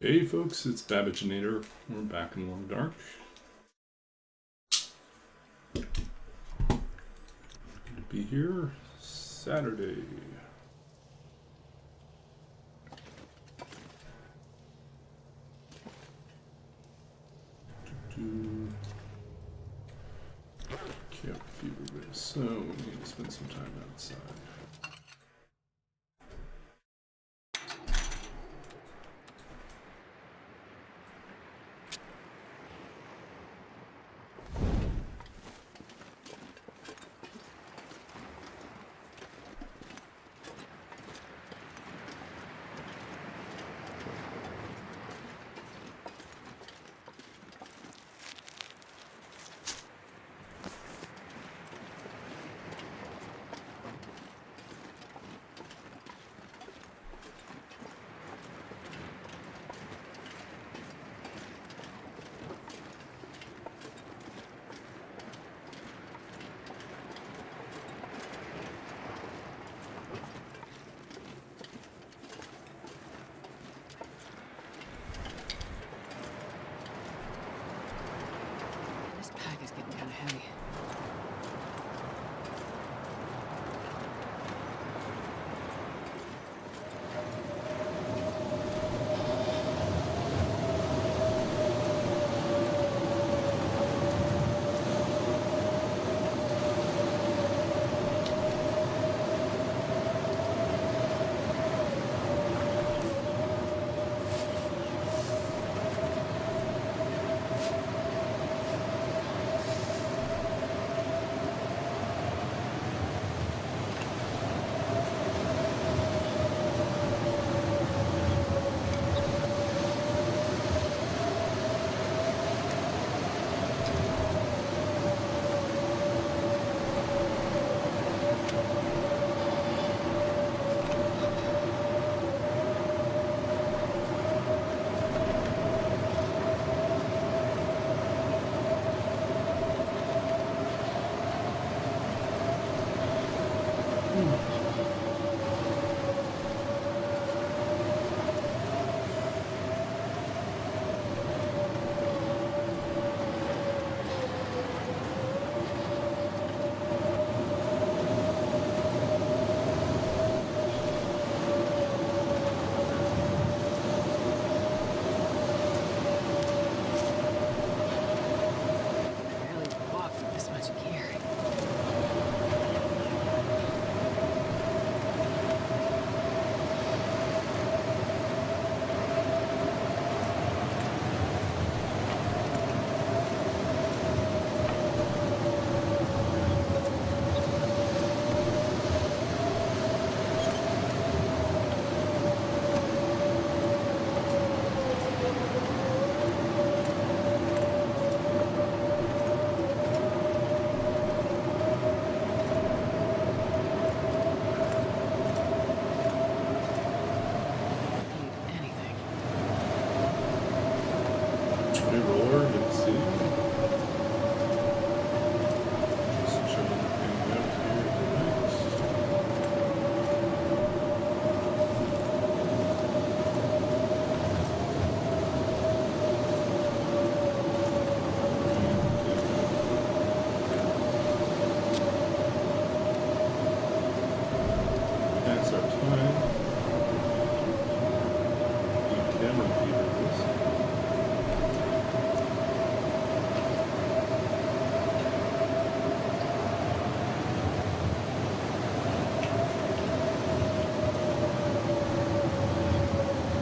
Hey folks, it's Babbaginator. We're back in Long Dark. Good to be here. Saturday. Camp fever base. So we need to spend some time outside.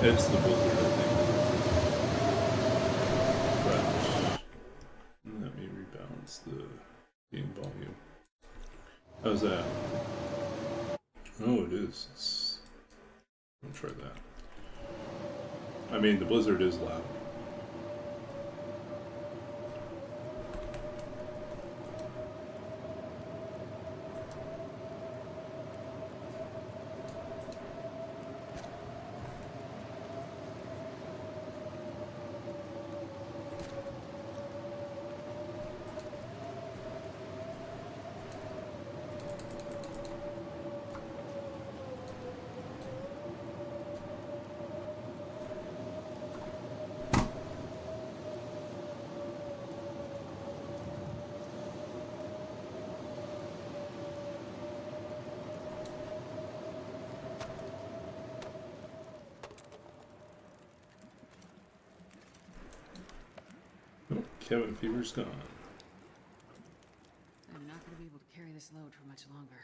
It's the blizzard, I think. But let me rebalance the game volume. How's that? Oh, it is. I'll try that. I mean, the blizzard is loud. cabin fever's gone. I'm not going to be able to carry this load for much longer.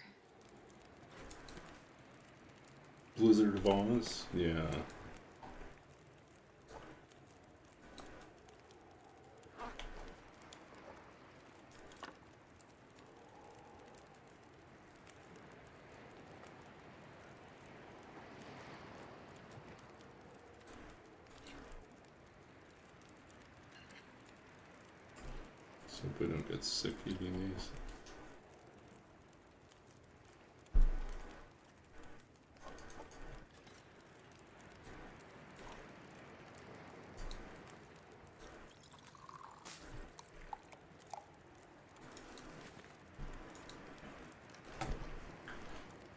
Blizzard of Oz? Yeah. So we don't get sick eating these.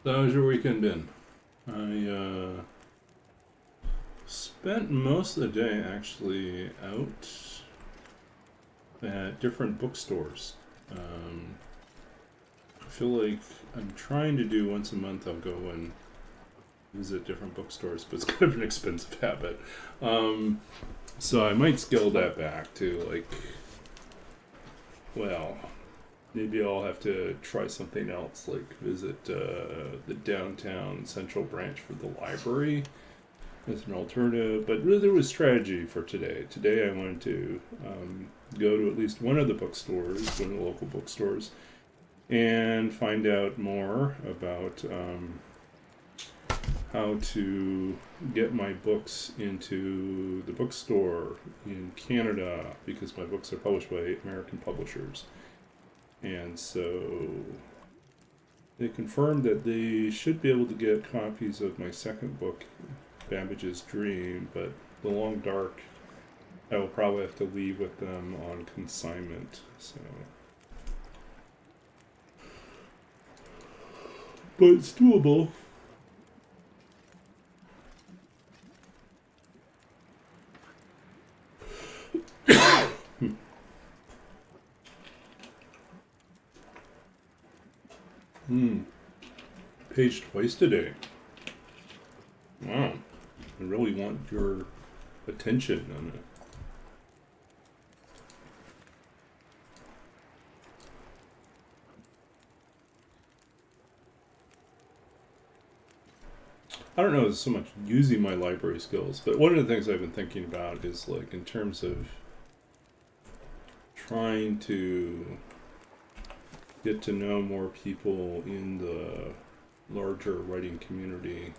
So how was your weekend been? I spent most of the day actually out at different bookstores. I feel like I'm trying to do once a month. I'll go and visit different bookstores, but it's kind of an expensive habit. So I might scale that back to like, well, maybe I'll have to try something else, like visit the downtown central branch for the library as an alternative. But really there was strategy for today. Today I wanted to go to at least one of the bookstores, one of the local bookstores, and find out more about how to get my books into the bookstore in Canada, because my books are published by American publishers. And so they confirmed that they should be able to get copies of my second book, Babbage's Dream, but The Long Dark, I will probably have to leave with them on consignment. So, but it's doable. Page twice today. Wow. I really want your attention on it. I don't know if it's so much using my library skills, but one of the things I've been thinking about is like in terms of trying to get to know more people in the larger writing community.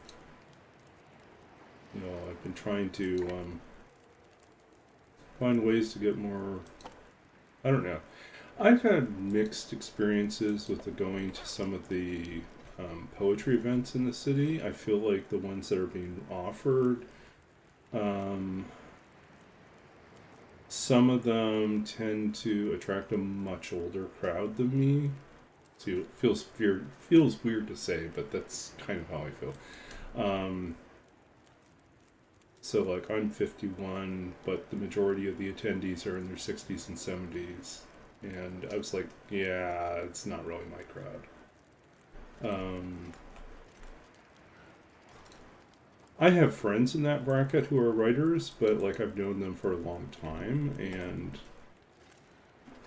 You know, I've been trying to find ways to get more, I don't know. I've had mixed experiences with the going to some of the poetry events in the city. I feel like the ones that are being offered, some of them tend to attract a much older crowd than me. So it feels weird to say, but that's kind of how I feel. So like I'm 51, but the majority of the attendees are in their 60s and 70s. And I was like, yeah, it's not really my crowd. I have friends in that bracket who are writers, but like I've known them for a long time, and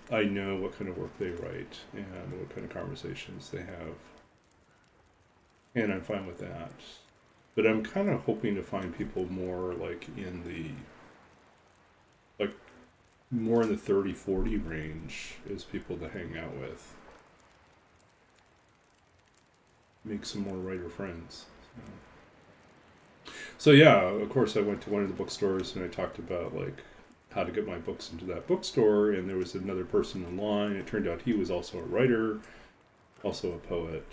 I know what kind of work they write and what kind of conversations they have. And I'm fine with that. But I'm kind of hoping to find people more like in the, like more in the 30-40 range as people to hang out with. Make some more writer friends. So yeah, of course I went to one of the bookstores and I talked about like how to get my books into that bookstore, and there was another person in line. It turned out he was also a writer, also a poet,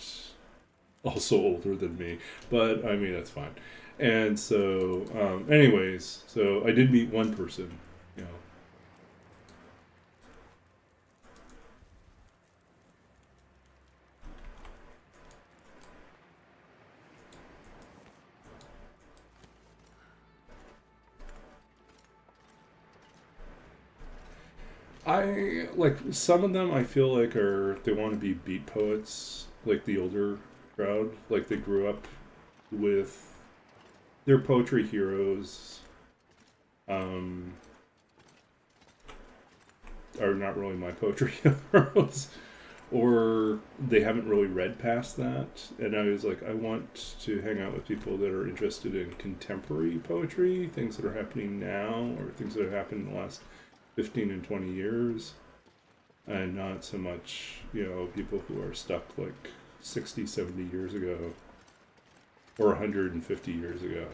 also older than me, but I mean that's fine. And so anyways, so I did meet one person, you know. I like some of them I feel like they want to be beat poets, like the older crowd, like they grew up with their poetry heroes. are not really my poetry heroes, or they haven't really read past that. And I was like, I want to hang out with people that are interested in contemporary poetry, things that are happening now, or things that have happened in the last 15 and 20 years, and not so much, people who are stuck like 60, 70 years ago, or 150 years ago,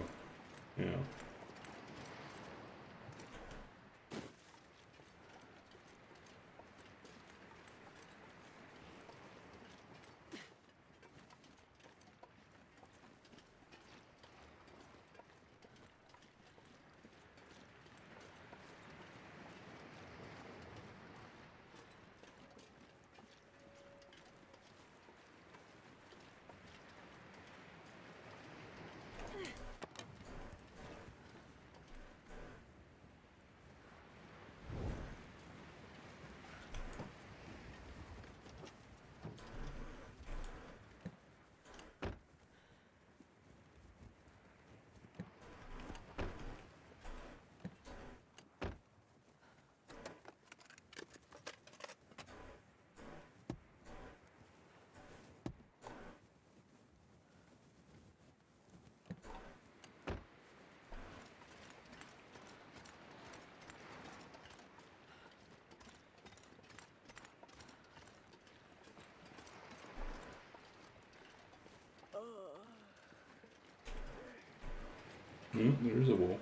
There's a wolf.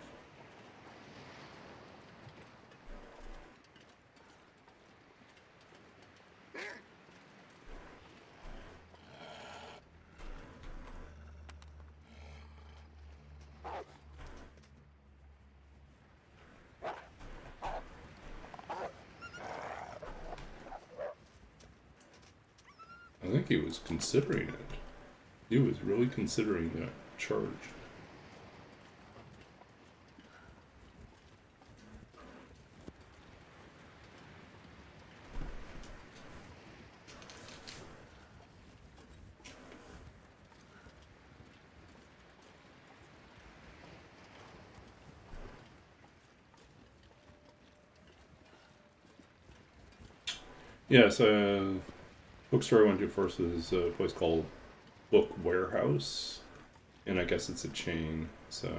I think he was considering it. He was really considering that charge. Yes, bookstore I went to first was a place called Book Warehouse, and I guess it's a chain. So,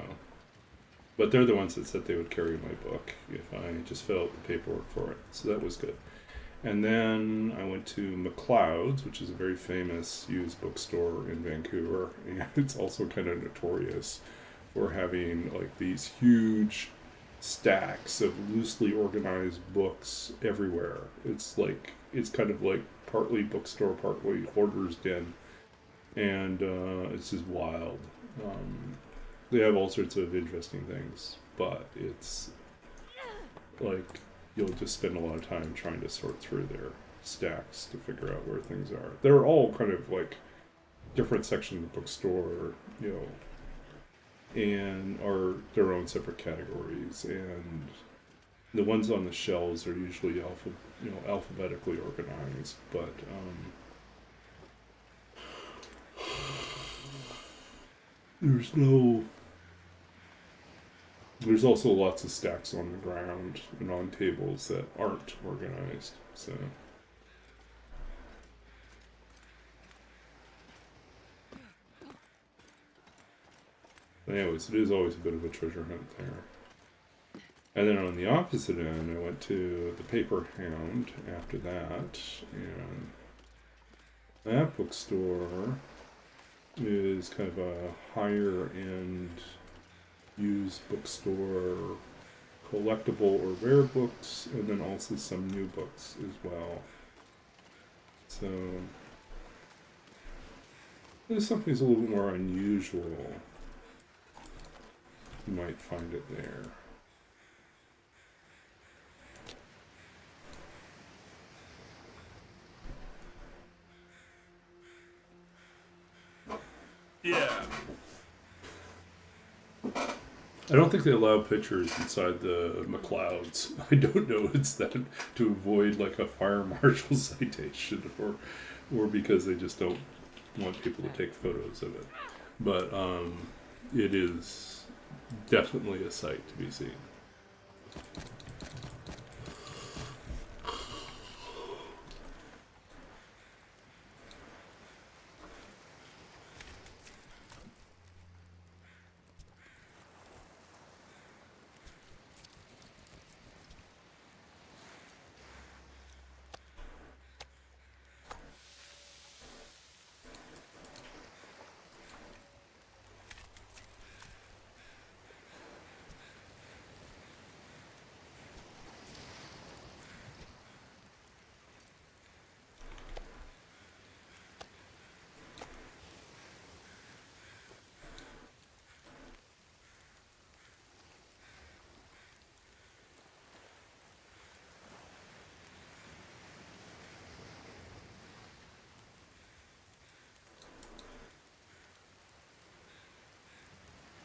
but they're the ones that said they would carry my book if I just fill out the paperwork for it. So that was good. And then I went to McLeod's, which is a very famous used bookstore in Vancouver, and it's also kind of notorious for having like these huge stacks of loosely organized books everywhere. It's kind of like partly bookstore, partly hoarder's den, and it's just wild. They have all sorts of interesting things, but it's like you'll just spend a lot of time trying to sort through their stacks to figure out where things are. They're all kind of like different sections of the bookstore, and are their own separate categories, and the ones on the shelves are usually alphabetically organized, but there's also lots of stacks on the ground and on tables that aren't organized. So anyways, it is always a bit of a treasure hunt there. And then on the opposite end, I went to the Paper Hound after that, and that bookstore is kind of a higher end used bookstore, collectible or rare books, and then also some new books as well. So there's something that's a little bit more unusual. You might find it there. Yeah. I don't think they allow pictures inside the McLeod's. I don't know if it's that to avoid like a fire marshal citation or because they just don't want people to take photos of it. But it is definitely a sight to be seen.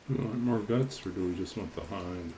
Do we want more guts or do we just want the hide?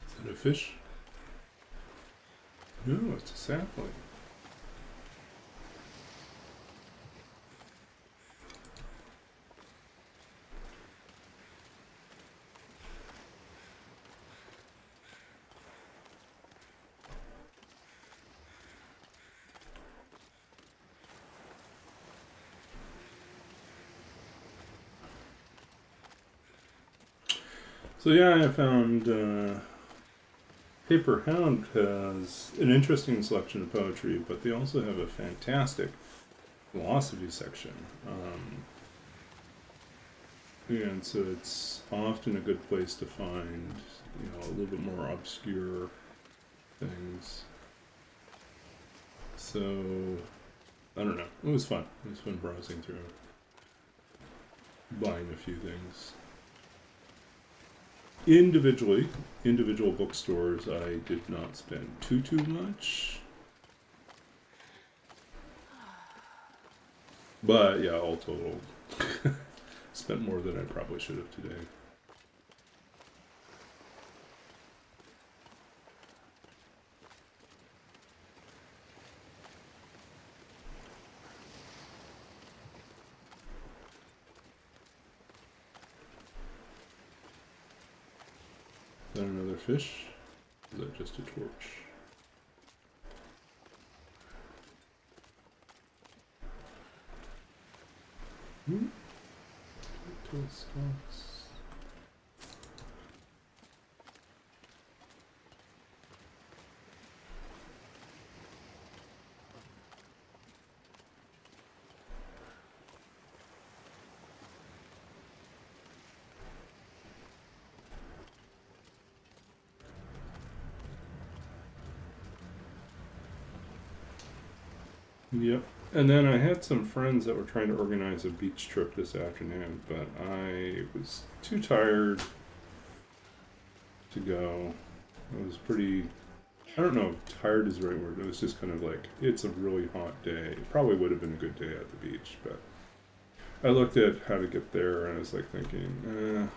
Is that a fish? No, it's a sapling. So yeah, I found Paper Hound has an interesting selection of poetry, but they also have a fantastic philosophy section. And so it's often a good place to find, a little bit more obscure things. So, I don't know. It was fun. It was fun browsing through, buying a few things. Individual bookstores, I did not spend too much. But yeah, all total, spent more than I probably should have today. Is that another fish? Is that just a torch? Telescopes. Yep. And then I had some friends that were trying to organize a beach trip this afternoon, but I was too tired to go. I was pretty, I don't know if tired is the right word. It was just kind of like, it's a really hot day. It probably would have been a good day at the beach, but I looked at how to get there and I was like thinking,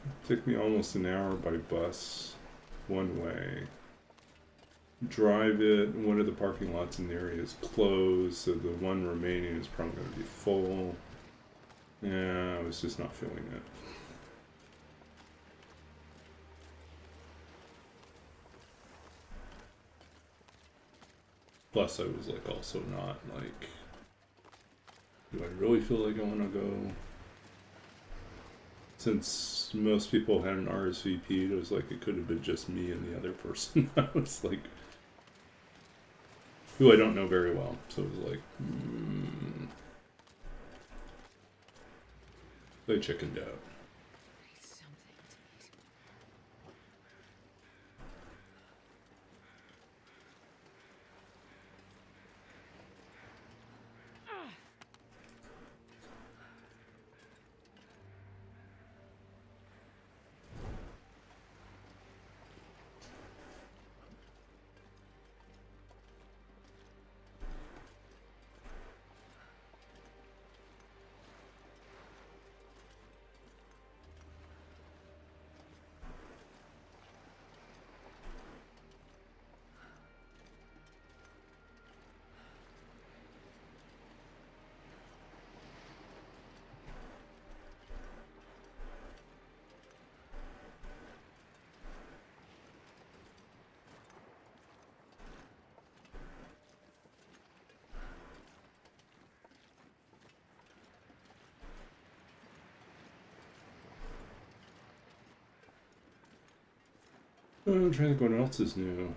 it took me almost an hour by bus one way. Drive it, one of the parking lots in the area is closed, so the one remaining is probably going to be full. Yeah, I was just not feeling it. Plus, I was like also not like, do I really feel like I want to go? Since most people had an RSVP, it was like it could have been just me and the other person. I was like, who I don't know very well. So it was like, they chickened out. I'm trying to think what else is new.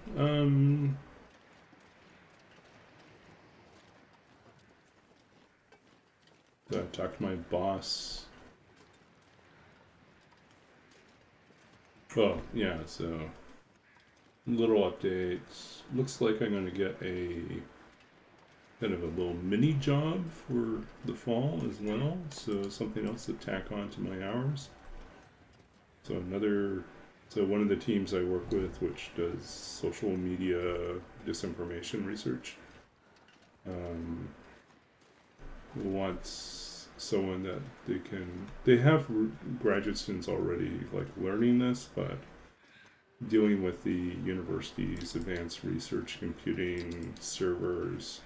I talked to my boss. Well, yeah, so little updates. Looks like I'm going to get a kind of a little mini job for the fall as well. So something else to tack on to my hours. So one of the teams I work with, which does social media disinformation research, wants someone that they have graduate students already like learning this, but dealing with the university's advanced research computing servers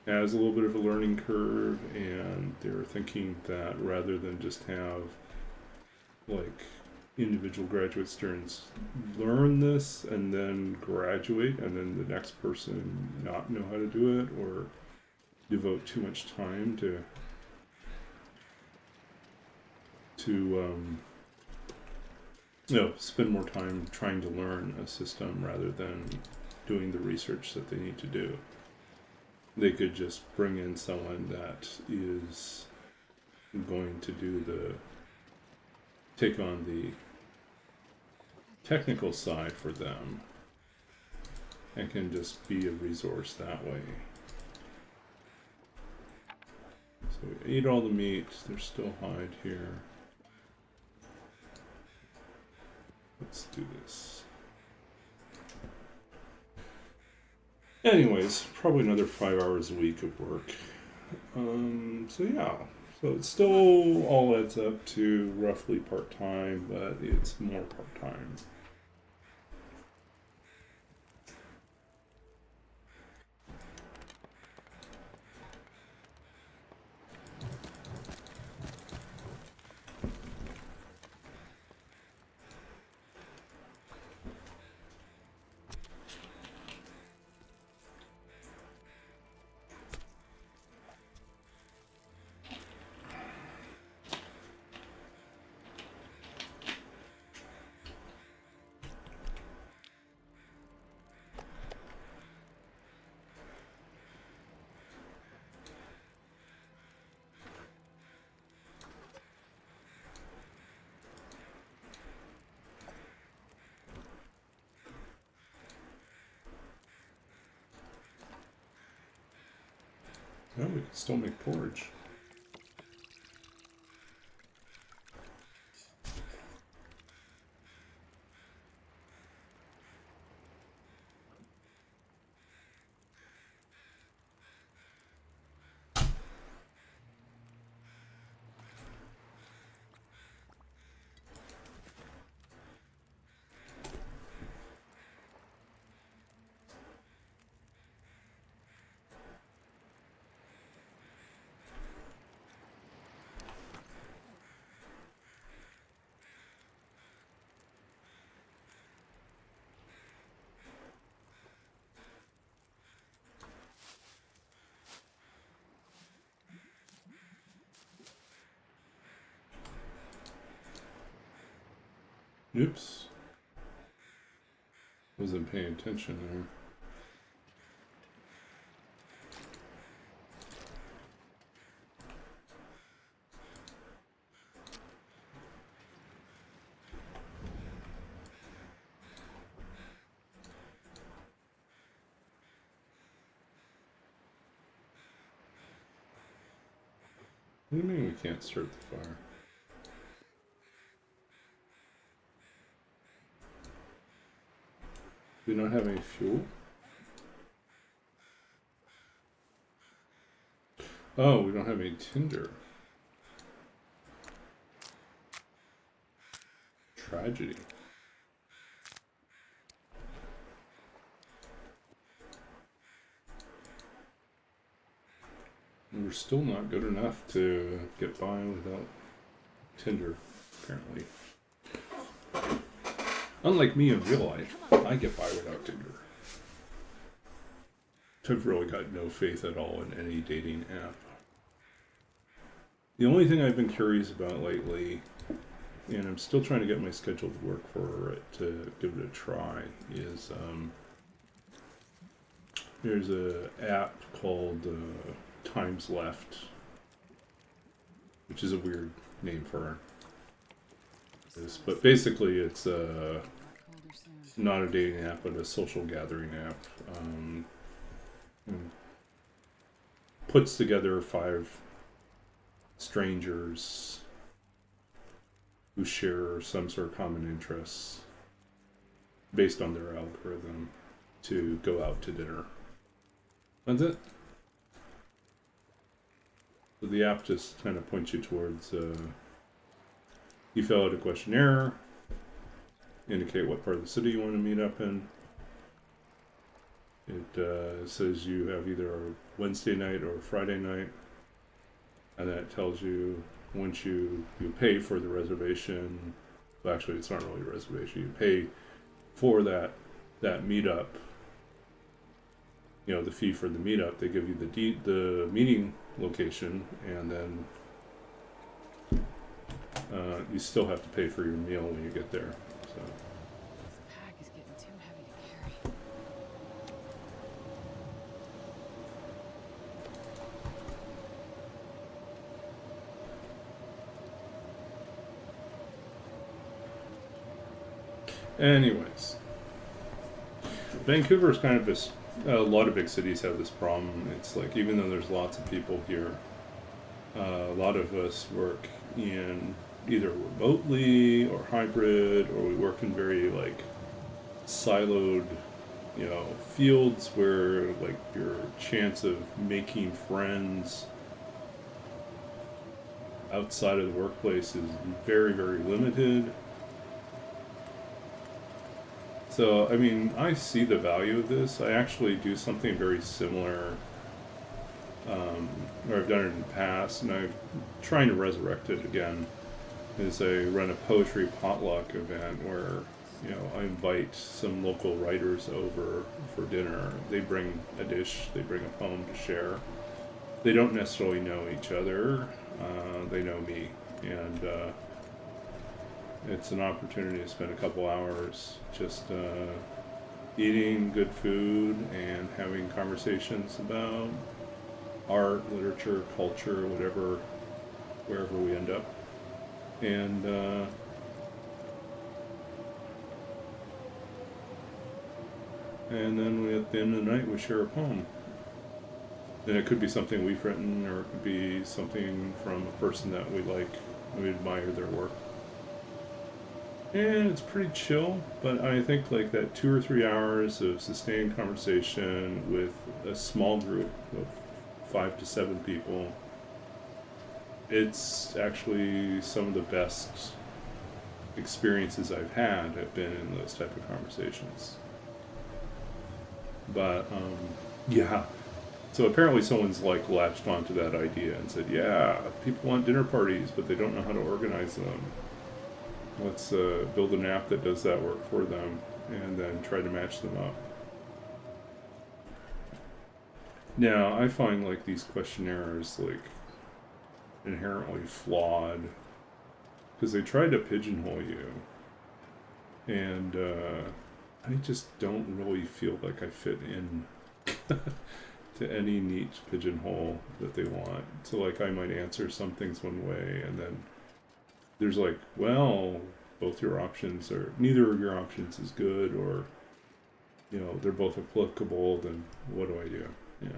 has a little bit of a learning curve, and they're thinking that rather than just have like individual graduate students learn this and then graduate and then the next person not know how to do it or devote too much time to spend more time trying to learn a system rather than doing the research that they need to do. They could just bring in someone that is going to take on the technical side for them and can just be a resource that way. So we ate all the meat. There's still hide here. Let's do this. Anyways, probably another 5 hours a week of work. So yeah. So it still all adds up to roughly part-time, but it's more part-time. Oh, we can still make porridge. Oops. Wasn't paying attention there. What do you mean we can't start the fire? Do we not have any fuel? Oh, we don't have any tinder. Tragedy. We're still not good enough to get by without tinder, apparently. Unlike me in real life, I get by without Tinder. I've really got no faith at all in any dating app. The only thing I've been curious about lately and I'm still trying to get my schedule to work for it to give it a try, is there's a app called Times Left, which is a weird name for this, but basically it's not a dating app, but a social gathering app. And puts together 5 strangers who share some sort of common interests based on their algorithm to go out to dinner. That's it. So the app just kind of points you towards, you fill out a questionnaire, indicate what part of the city you want to meet up in. It says you have either a Wednesday night or a Friday night, and then it tells you once you pay for the reservation. Well, actually, it's not really a reservation. You pay for that meetup. You know, the fee for the meetup. They give you the meeting location, and then you still have to pay for your meal when you get there. So. This pack is getting too heavy to carry. Anyways, Vancouver is kind of this. A lot of big cities have this problem. It's like, even though there's lots of people here, a lot of us work in either remotely or hybrid, or we work in very like siloed, you know, fields where like your chance of making friends outside of the workplace is very, very limited. So, I mean, I see the value of this. I actually do something very similar, or I've done it in the past, and I'm trying to resurrect it again. Is I run a poetry potluck event where, you know, I invite some local writers over for dinner. They bring a dish, they bring a poem to share. They don't necessarily know each other, they know me, and it's an opportunity to spend a couple hours just eating good food and having conversations about art, literature, culture, whatever, wherever we end up. And then at the end of the night we share a poem. And it could be something we've written, or it could be something from a person that we like, we admire their work. And it's pretty chill, but I think like that 2 or 3 hours of sustained conversation with a small group of 5 to 7 people, it's actually some of the best experiences I've had have been in those type of conversations. But yeah, so apparently someone's like latched onto that idea and said, yeah, people want dinner parties, but they don't know how to organize them. Let's build an app that does that work for them, and then try to match them up. Now, I find like these questionnaires like inherently flawed because they try to pigeonhole you, and I just don't really feel like I fit in to any neat pigeonhole that they want. So like I might answer some things one way, and then there's like, well, both your options are, neither of your options is good, or, you know, they're both applicable, then what do I do? Yeah.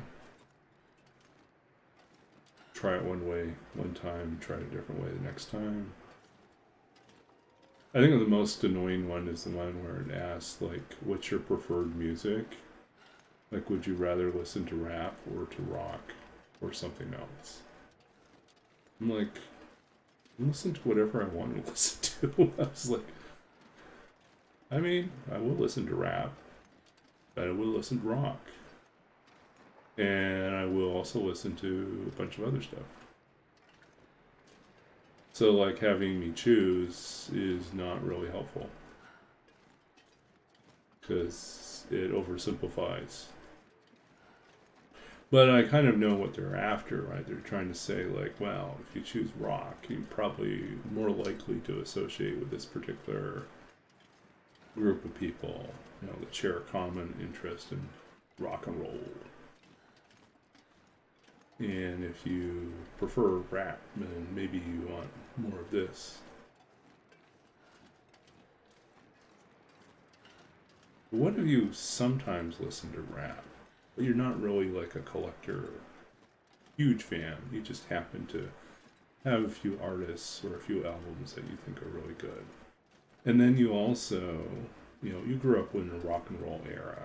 Try it one way one time, try it a different way the next time. I think the most annoying one is the one where it asks, like, what's your preferred music? Like, would you rather listen to rap or to rock or something else? I'm like, listen to whatever I want to listen to. I was like, I mean, I will listen to rap, but I will listen to rock. And I will also listen to a bunch of other stuff. So, like, having me choose is not really helpful, because it oversimplifies. But I kind of know what they're after, right? They're trying to say, like, well, if you choose rock, you're probably more likely to associate with this particular group of people, you know, that share a common interest in rock and roll. And if you prefer rap, then maybe you want more of this. What if you sometimes listen to rap, but you're not really like a collector, huge fan? You just happen to have a few artists or a few albums that you think are really good. And then you also, you know, you grew up in the rock and roll era.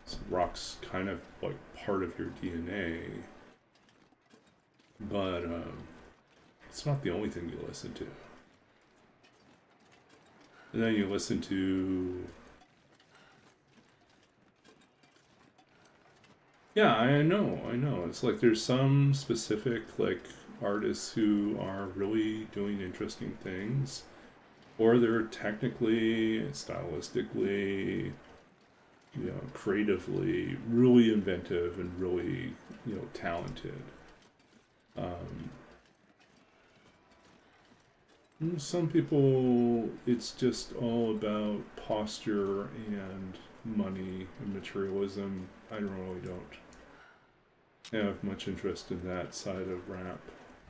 So rock's kind of like part of your DNA. But it's not the only thing you listen to. And then you listen to... Yeah, I know. It's like there's some specific like artists who are really doing interesting things, or they're technically, stylistically, you know, creatively really inventive and really, you know, talented. Some people, it's just all about posture and money and materialism. I really don't have much interest in that side of rap,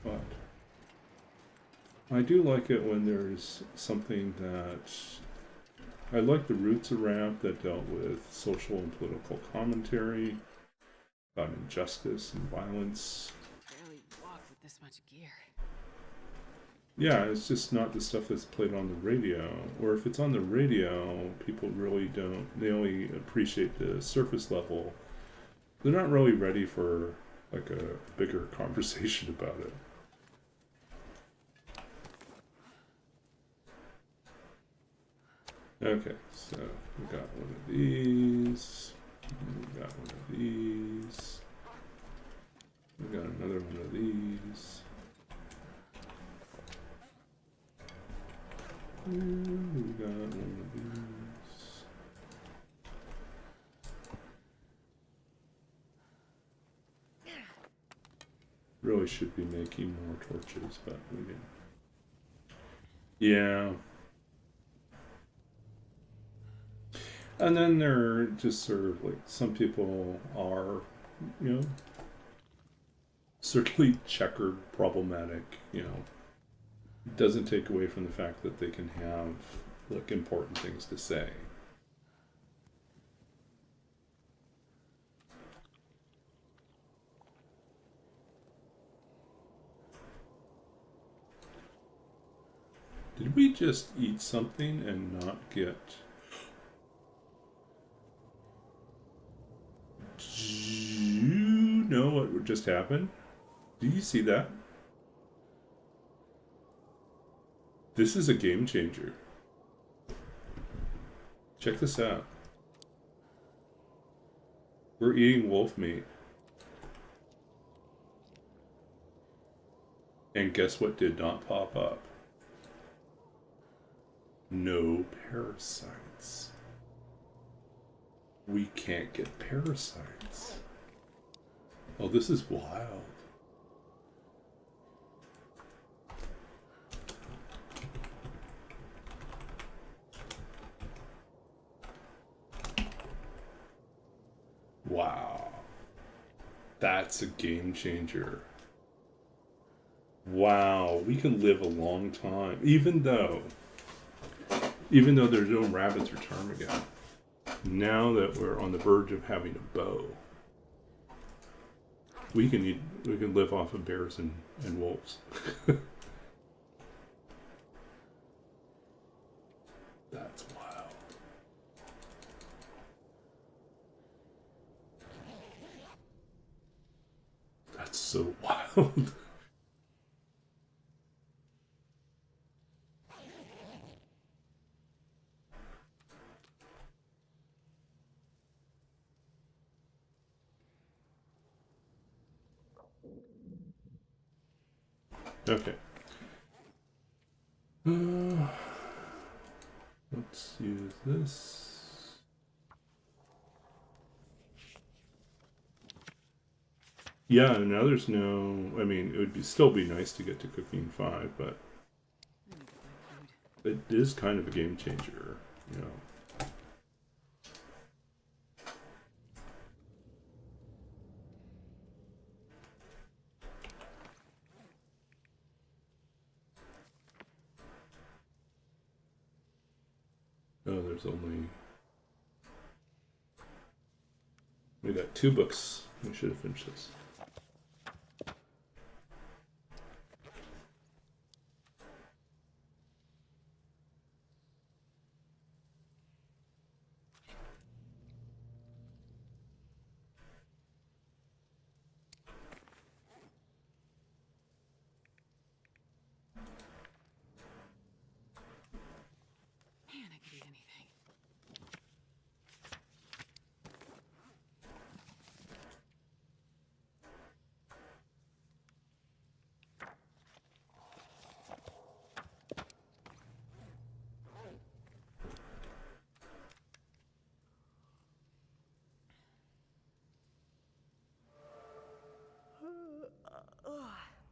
but I do like it when there's something that... I like the roots of rap that dealt with social and political commentary about injustice and violence. Barely walk with this much gear. Yeah, it's just not the stuff that's played on the radio. Or if it's on the radio, people really don't... They only appreciate the surface level. They're not really ready for like a bigger conversation about it. Okay, so we got one of these. We got one of these. We got another one of these. And we got one of these. Really should be making more torches, but we didn't. Yeah. And then they're just sort of like, some people are, you know, certainly checkered, problematic, you know. Doesn't take away from the fact that they can have like important things to say. Did we just eat something and not get... Do you know what just happened? Do you see that? This is a game changer. Check this out. We're eating wolf meat. And guess what did not pop up? No parasites. We can't get parasites. Oh, this is wild. Wow. That's a game changer. Wow, we can live a long time, even though there's no rabbits or ptarmigan. Now that we're on the verge of having a bow, we can live off of bears and wolves. That's wild. That's so wild. Okay. Let's use this. Yeah, and now there's no. I mean, it would still be nice to get to cooking 5, but I need to find food. it is kind of a game changer, you know. Oh, there's only. We got 2 books. We should have finished this. Man, I could eat anything.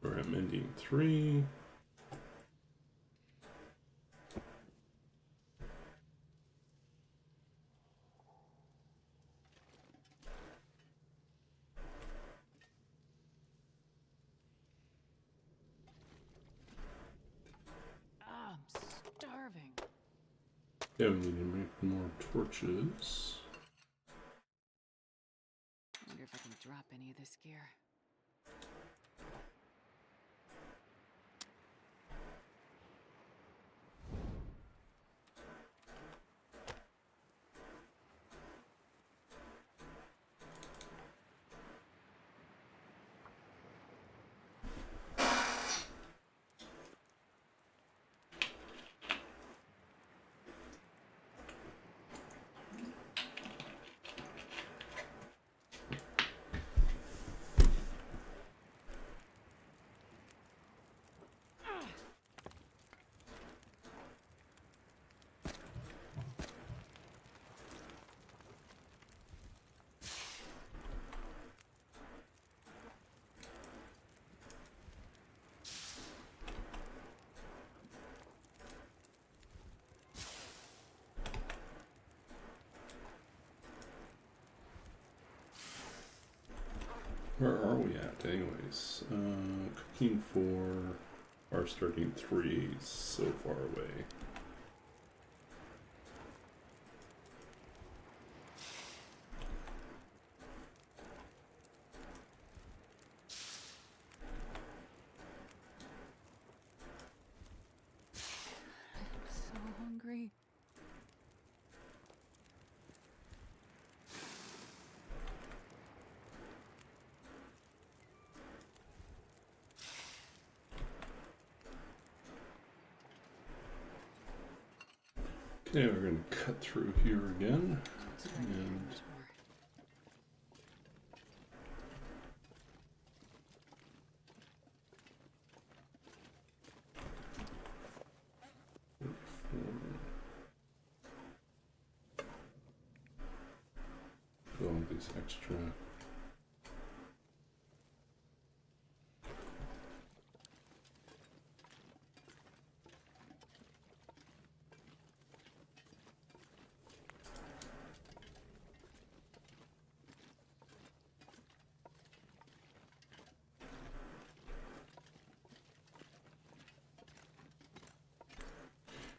We're at mending 3. Ah, I'm starving. Yeah, we need to make more torches. I wonder if I can drop any of this gear. Where are we at, anyways? Cooking 4, are starting 3, so far away. I'm so hungry. Okay, we're going to cut through here again. Let's try to carry And much more. put all these extra.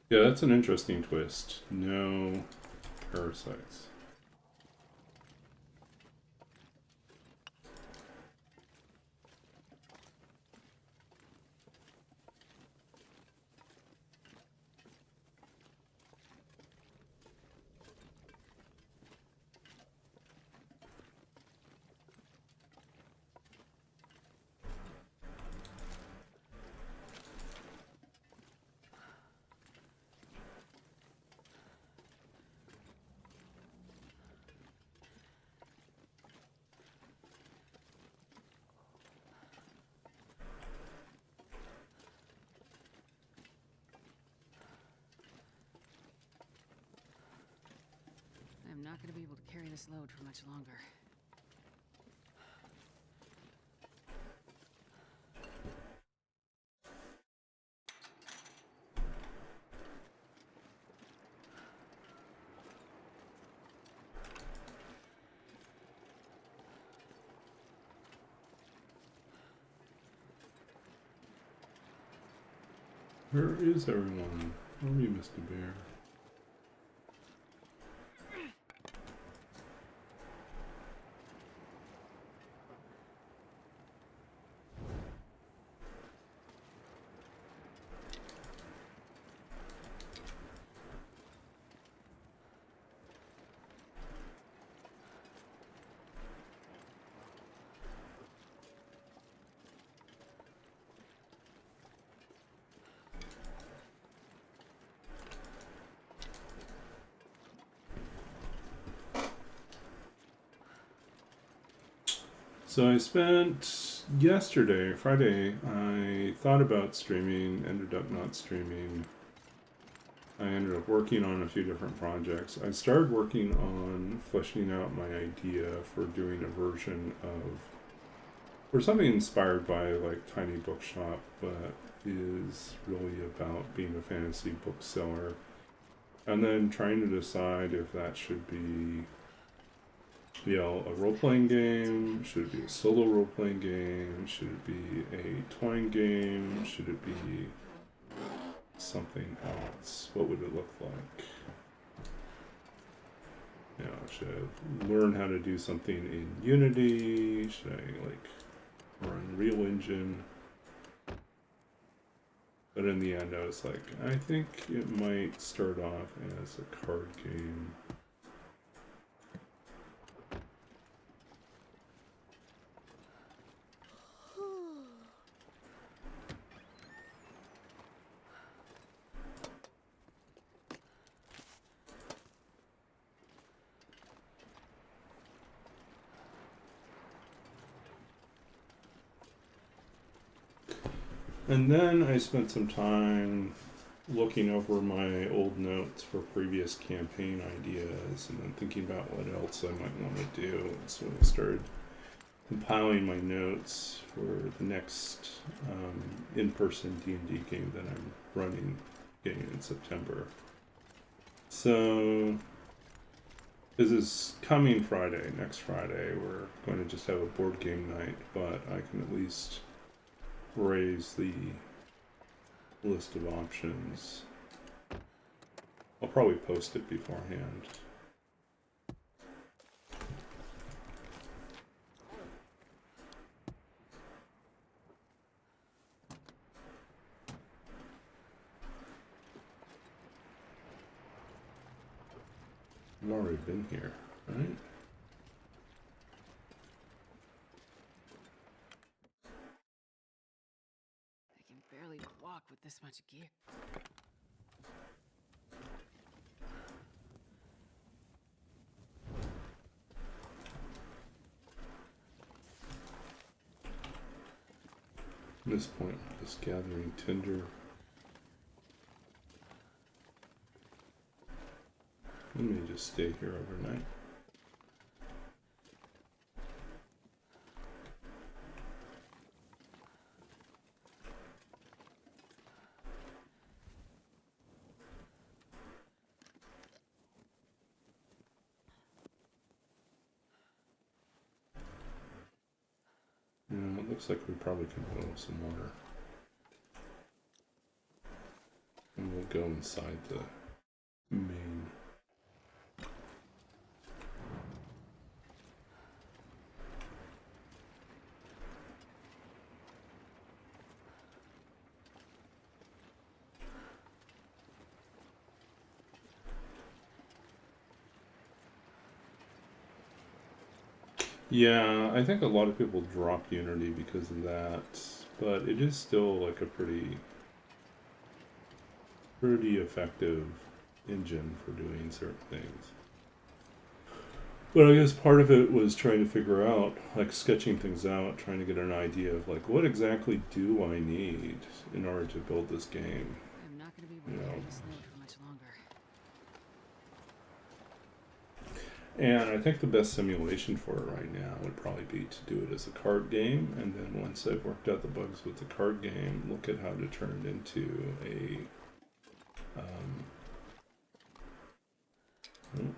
Yeah, that's an interesting twist. No parasites. I'm not going to be able to carry this load for much longer. Where is everyone? Where are you, Mr. Bear? So I spent yesterday, Friday, I thought about streaming, ended up not streaming. I ended up working on a few different projects. I started working on fleshing out my idea for doing a version of, or something inspired by like Tiny Bookshop, but is really about being a fantasy bookseller. And then trying to decide if that should be, you know, a role-playing game, should it be a solo role-playing game, should it be a twine game, should it be something else? What would it look like? You know, should I learn how to do something in Unity? Should I like run Unreal Engine? But in the end I was like, I think it might start off as a card game. And then I spent some time looking over my old notes for previous campaign ideas and then thinking about what else I might want to do. And so I started compiling my notes for the next in-person D&D game that I'm running getting in September. So this is coming Friday, next Friday. We're going to just have a board game night, but I can at least raise the list of options. I'll probably post it beforehand. I've already been here, right? I can barely walk with this much gear. At this point, I'm just gathering tinder. I may just stay here overnight. It looks like we probably can boil some water. And we'll go inside the main. Yeah, I think a lot of people drop Unity because of that, but it is still like a pretty effective engine for doing certain things. But I guess part of it was trying to figure out, like sketching things out, trying to get an idea of like what exactly do I need in order to build this game. I'm not going to be able to carry this load for much longer. And I think the best simulation for it right now would probably be to do it as a card game, and then once I've worked out the bugs with the card game, look at how to turn it into a look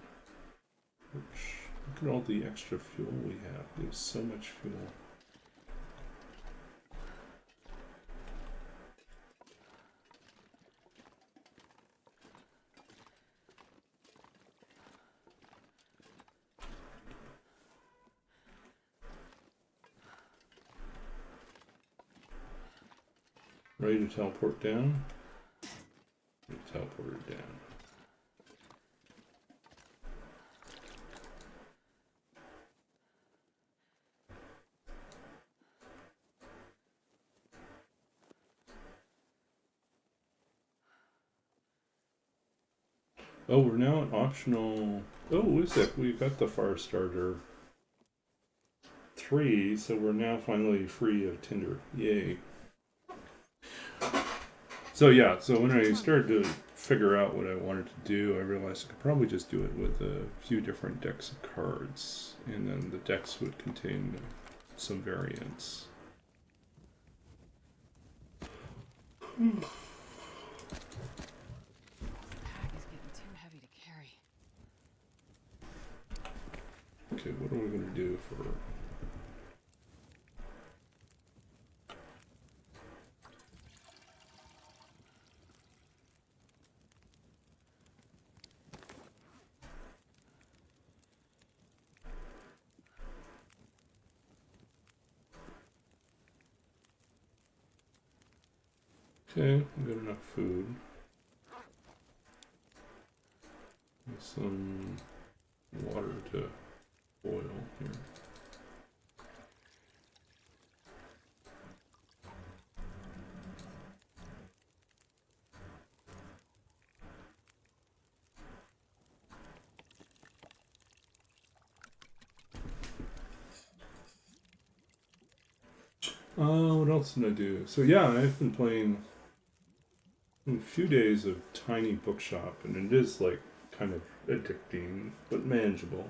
at all the extra fuel we have. We have so much fuel. Ready to teleport down? Teleport it down. Oh, we're now at optional. Oh, wait a sec. We got the Firestarter 3, so we're now finally free of Tinder. Yay. So yeah, so when I started to figure out what I wanted to do, I realized I could probably just do it with a few different decks of cards, and then the decks would contain some variants. Okay, what are we going to do for... Okay, we got enough food. And some water to boil here. What else did I do? So yeah, I've been playing a few days of Tiny Bookshop, and it is like kind of addicting, but manageable.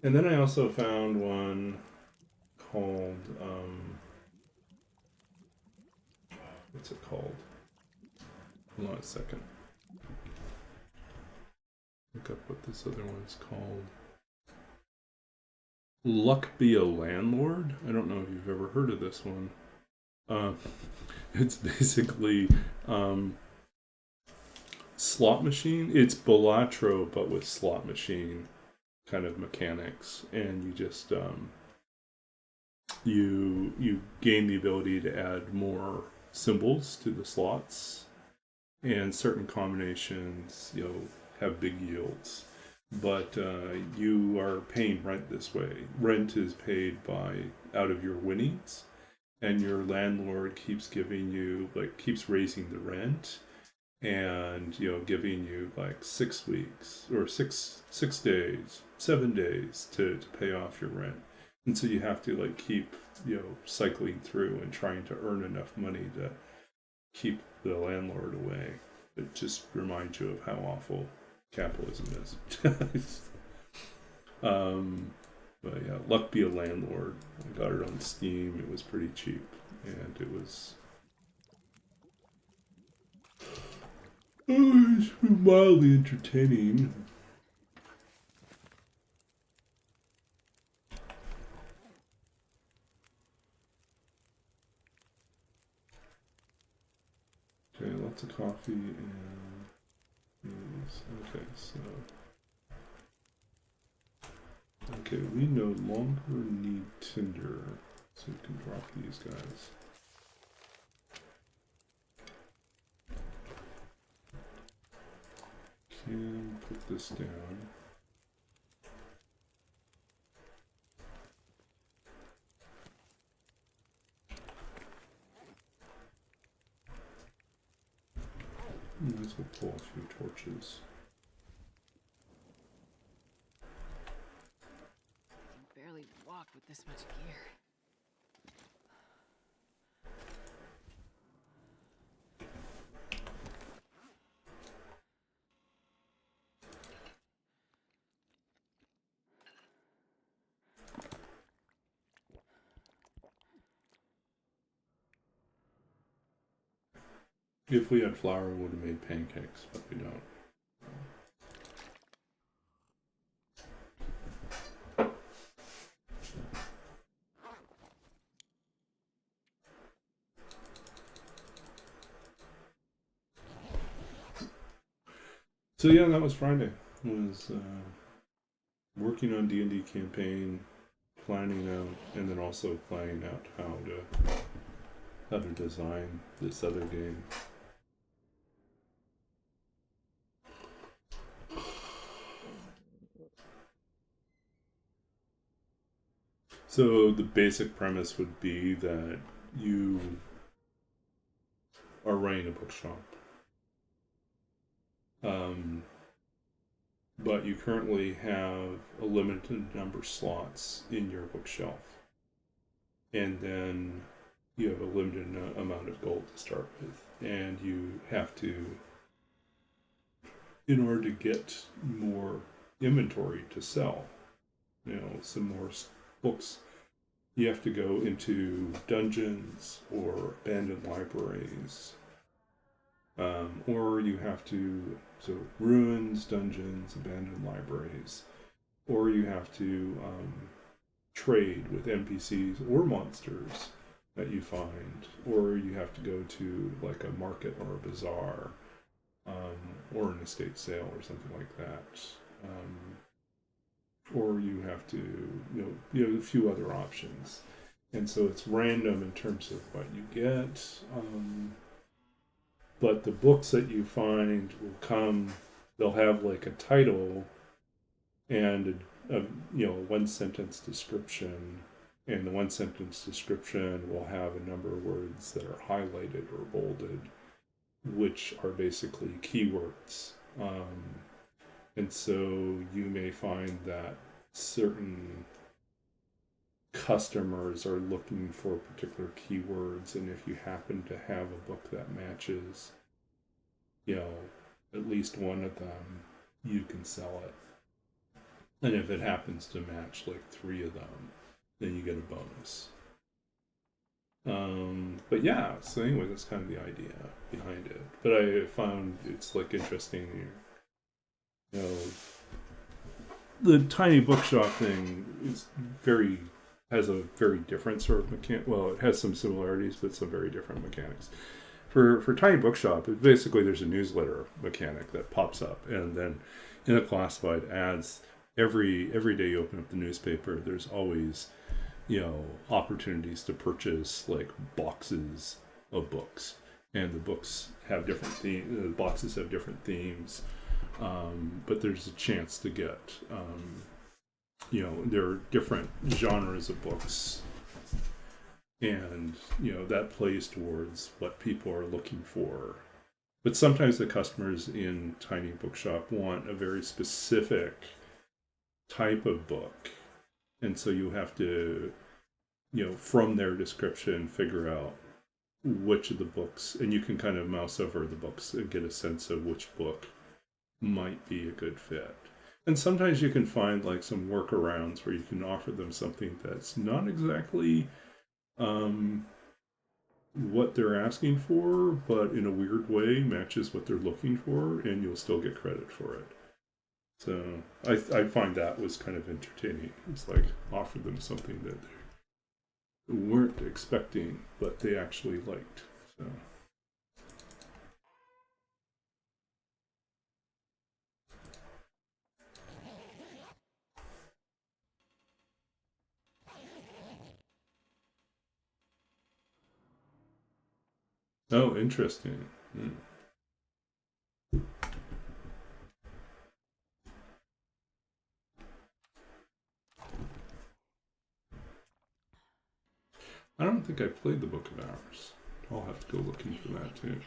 And then I also found one called, what's it called? Hold on a second. Look up what this other one's called. Luck Be a Landlord? I don't know if you've ever heard of this one. It's basically slot machine. It's Balatro, but with slot machine kind of mechanics, and you just you gain the ability to add more symbols to the slots, and certain combinations have big yields. But you are paying rent this way. Rent is paid out of your winnings, and your landlord keeps giving you keeps raising the rent, and giving you 6 weeks or six days, 7 days to pay off your rent. And so you have to keep cycling through and trying to earn enough money to keep the landlord away. It just reminds you of how awful capitalism is. But yeah, Luck Be a Landlord. I got it on Steam. It was pretty cheap, and it was mildly entertaining. Okay, lots of coffee and these. Okay, so we no longer need Tinder, so we can drop these guys. Can put this down. Might as well pull a few torches. I can barely walk with this much gear. If we had flour, we would have made pancakes, but we don't. So yeah, that was Friday. It was working on D&D campaign, planning out, and then also planning out how to design this other game. So the basic premise would be that you are running a bookshop, but you currently have a limited number of slots in your bookshelf, and then you have a limited amount of gold to start with, and you have to, in order to get more inventory to sell, some more books, you have to go into dungeons or abandoned libraries, or you have to, so ruins, dungeons, abandoned libraries, or you have to trade with NPCs or monsters that you find, or you have to go to like a market or a bazaar, or an estate sale or something like that, or you have to, a few other options, and so it's random in terms of what you get. But the books that you find will come; they'll have like a title and a one sentence description. And the one sentence description will have a number of words that are highlighted or bolded, which are basically keywords. And so you may find that certain customers are looking for particular keywords, and if you happen to have a book that matches, at least one of them, you can sell it. And if it happens to match like 3 of them, then you get a bonus. But yeah, so anyway, that's kind of the idea behind it. But I found it's like interesting, the tiny bookshop thing has a very different sort of mechanic. Well, it has some similarities, but some very different mechanics. For tiny bookshop, basically there's a newsletter mechanic that pops up, and then in the classified ads, every day you open up the newspaper, there's always opportunities to purchase like boxes of books, and the books have different themes. The boxes have different themes, but there's a chance to get, there are different genres of books, and that plays towards what people are looking for. But sometimes the customers in tiny bookshop want a very specific type of book, and so you have to, from their description, figure out which of the books, and you can kind of mouse over the books and get a sense of which book might be a good fit. And sometimes you can find like some workarounds where you can offer them something that's not exactly what they're asking for, but in a weird way matches what they're looking for, and you'll still get credit for it. So I find that was kind of entertaining. It's like offer them something that they weren't expecting, but they actually liked. So. Oh, interesting. I don't think I played the Book of Hours. I'll have to go looking for that too.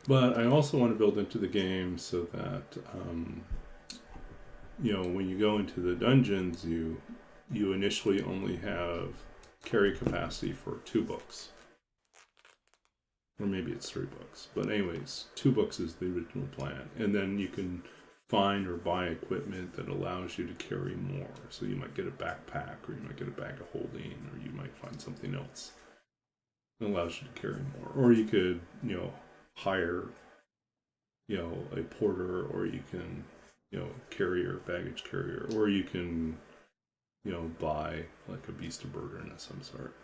But I also want to build into the game so that, when you go into the dungeons, you initially only have carry capacity for 2 books. or maybe it's 3 books. But anyways, 2 books is the original plan, and then you can find or buy equipment that allows you to carry more. So you might get a backpack, or you might get a bag of holding, or you might find something else that allows you to carry more. Or you could, hire, a porter, or you can, baggage carrier, or you can, buy like a beast of burden of some sort.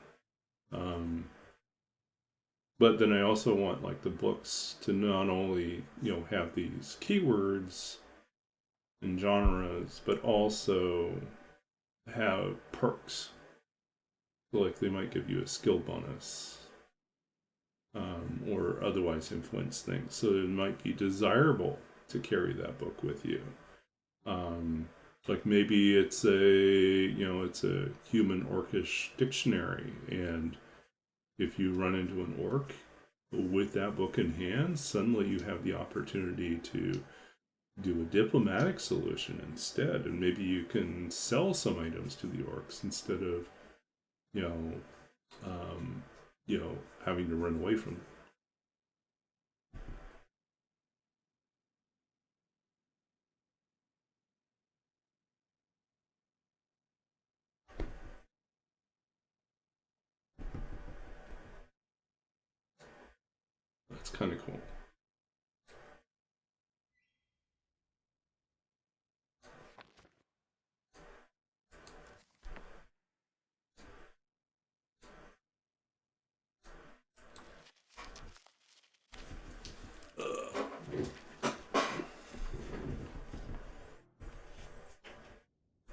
But then I also want like the books to not only, have these keywords and genres, but also have perks. So like they might give you a skill bonus, or otherwise influence things. So it might be desirable to carry that book with you. Like maybe it's a human orcish dictionary, and if you run into an orc with that book in hand, suddenly you have the opportunity to do a diplomatic solution instead, and maybe you can sell some items to the orcs instead of, having to run away from them. That's kind of cool.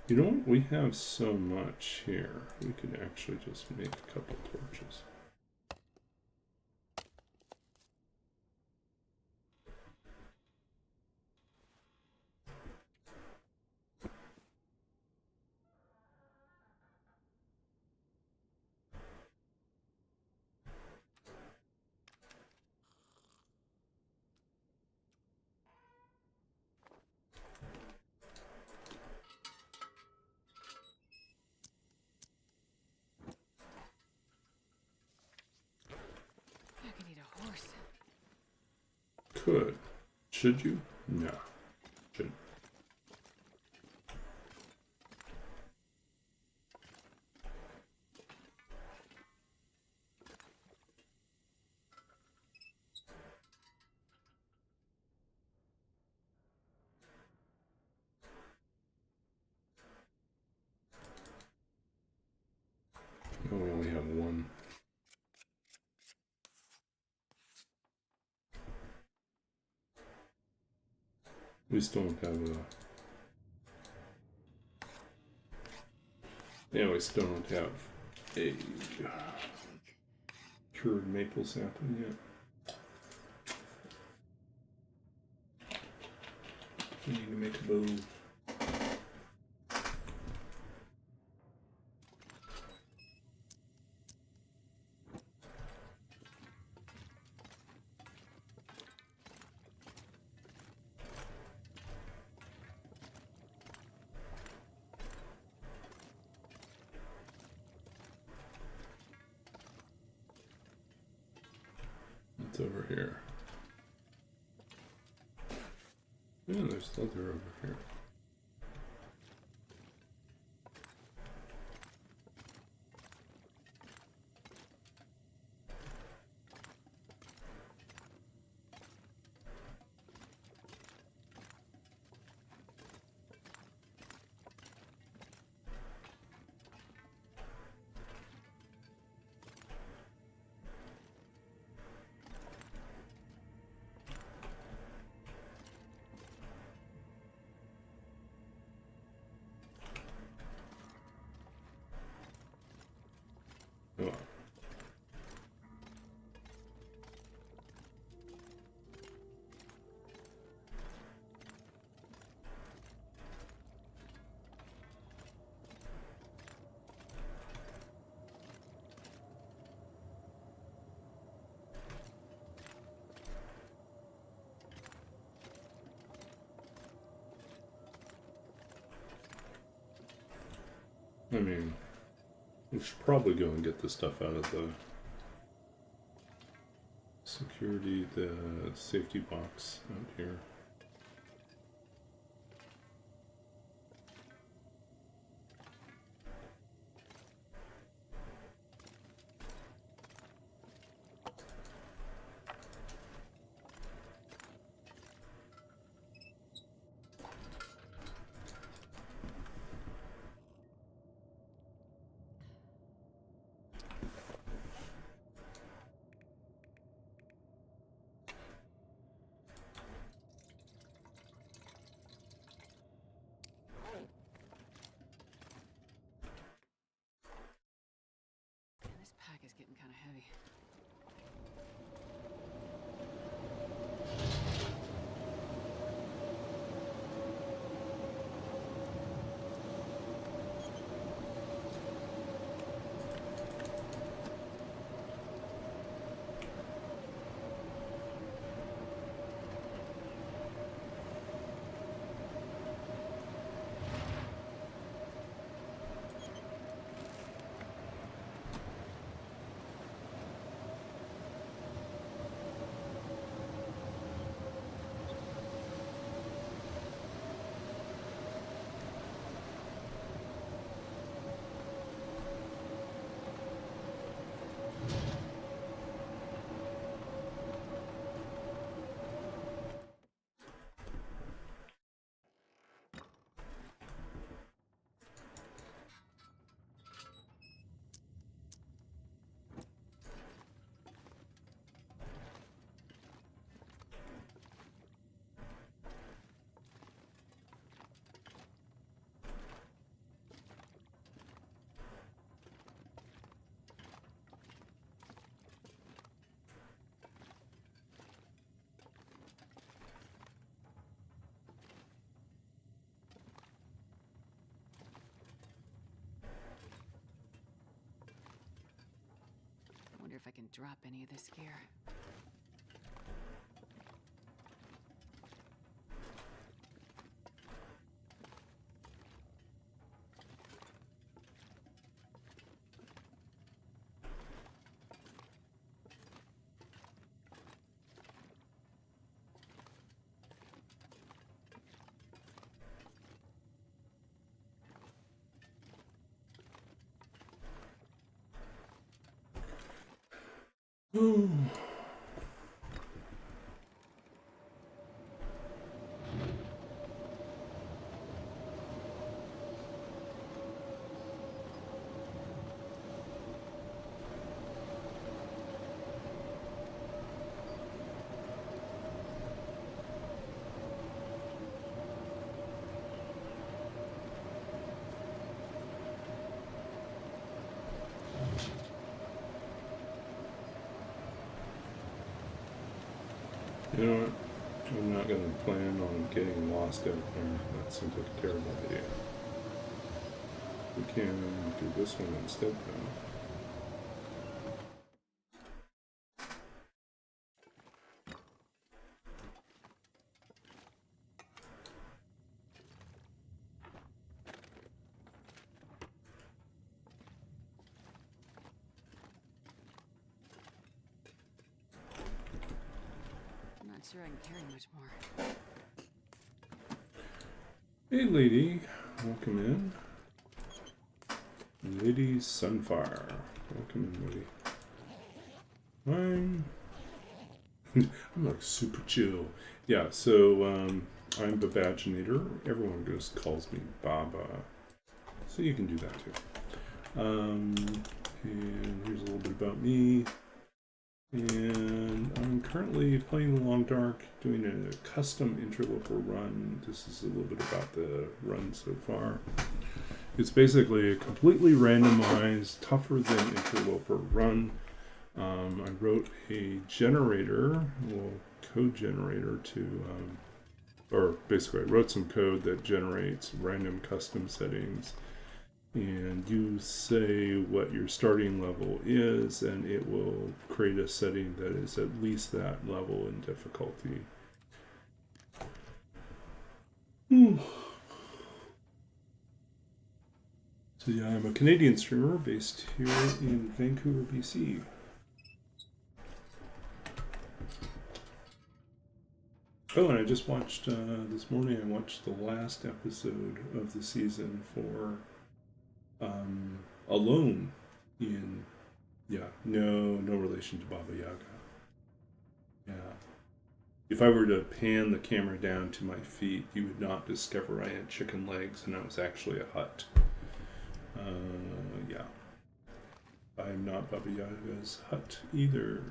You know what? We have so much here. We could actually just make a couple torches. Could. Should you? No. Shouldn't. Oh, we only have one. We still don't have a... Yeah, we still don't have a cured maple sapling yet. We need to make a bow. It's over here. Yeah, there's leather over here. Oh. I mean, we should probably go and get the stuff out of the... So security, the safety box out here. This pack is getting kind of heavy. Wonder if I can drop any of this gear. Ooh. You know what? I'm not going to plan on getting lost out there. That seems like a terrible idea. We can do this one instead, though. Sure I can carry much more. Hey, lady. Welcome in. Lady Sunfire. Welcome in, lady. I'm like super chill. Yeah, so I'm Babaginator. Everyone just calls me Baba. So you can do that too. And here's a little bit about me. And I'm currently playing the Long Dark, doing a custom Interloper run. This is a little bit about the run so far. It's basically a completely randomized, tougher than Interloper run. I wrote a generator, a little code generator or basically I wrote some code that generates random custom settings. And you say what your starting level is, and it will create a setting that is at least that level in difficulty. So yeah, I'm a Canadian streamer based here in Vancouver, BC. Oh, and I just watched this morning. I watched the last episode of the season for Alone. In no relation to Baba Yaga. Yeah. If I were to pan the camera down to my feet, you would not discover I had chicken legs and I was actually a hut. Yeah. I am not Baba Yaga's hut either.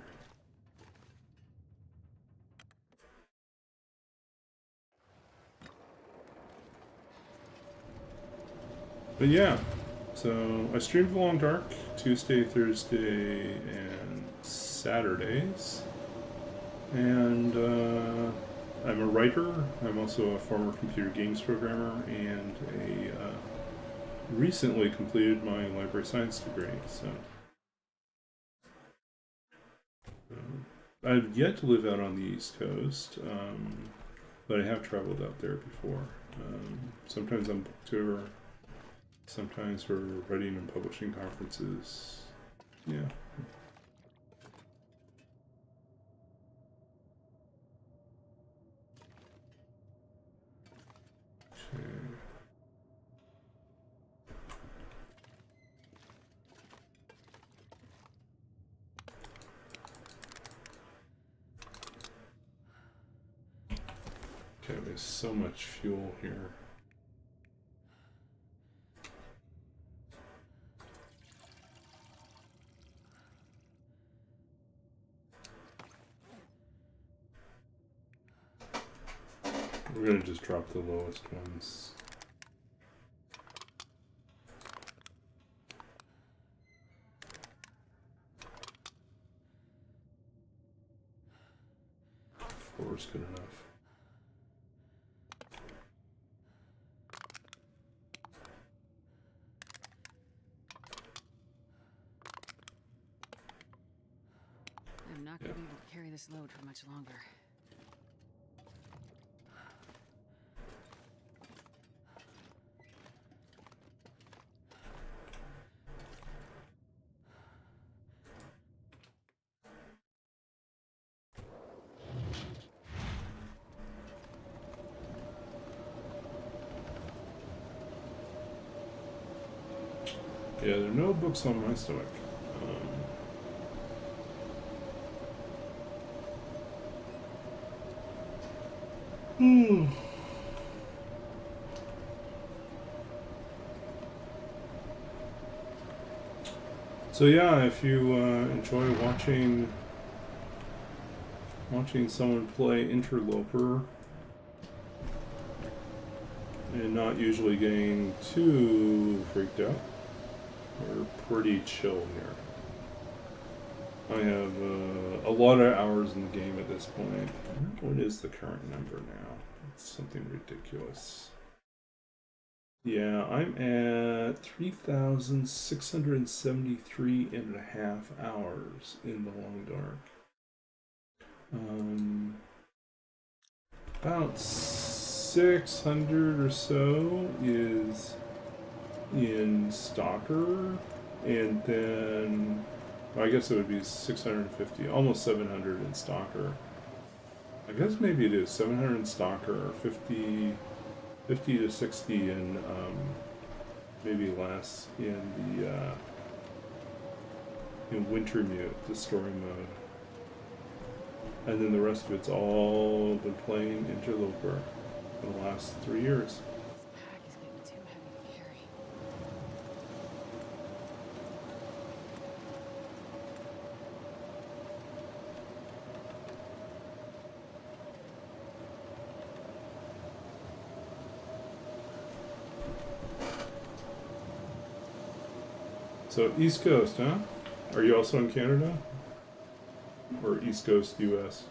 But yeah, so I stream The Long Dark Tuesday, Thursday, and Saturdays. And I'm a writer. I'm also a former computer games programmer and recently completed my library science degree. So I've yet to live out on the East Coast, but I have traveled out there before. Sometimes on book tour, sometimes for writing and publishing conferences. Yeah. Okay, there's so much fuel here. We're gonna just drop the lowest ones. Four is good enough. I'm not going to be able to carry this load for much longer. Yeah, there are no books on my stomach. So yeah, if you enjoy watching someone play Interloper and not usually getting too freaked out, we're pretty chill here. I have a lot of hours in the game at this point. What is the current number now? It's something ridiculous. Yeah, I'm at 3,673.5 hours in the Long Dark. About 600 or so is in Stalker, and then I guess it would be 650, almost 700 in Stalker. I guess maybe it is 700 in Stalker, 50 to 60 in maybe less in the in Wintermute, the story mode. And then the rest of it's all been playing Interloper for the last 3 years. This pack is getting too heavy to carry. So East Coast, huh? Are you also in Canada? Or East Coast, US?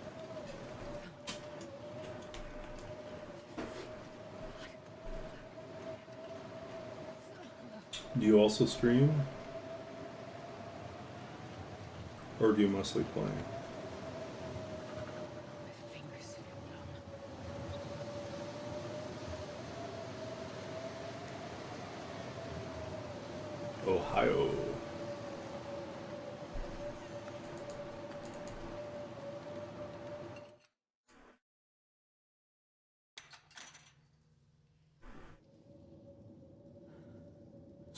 Do you also stream? Or do you mostly play? My fingers feel numb. Ohio.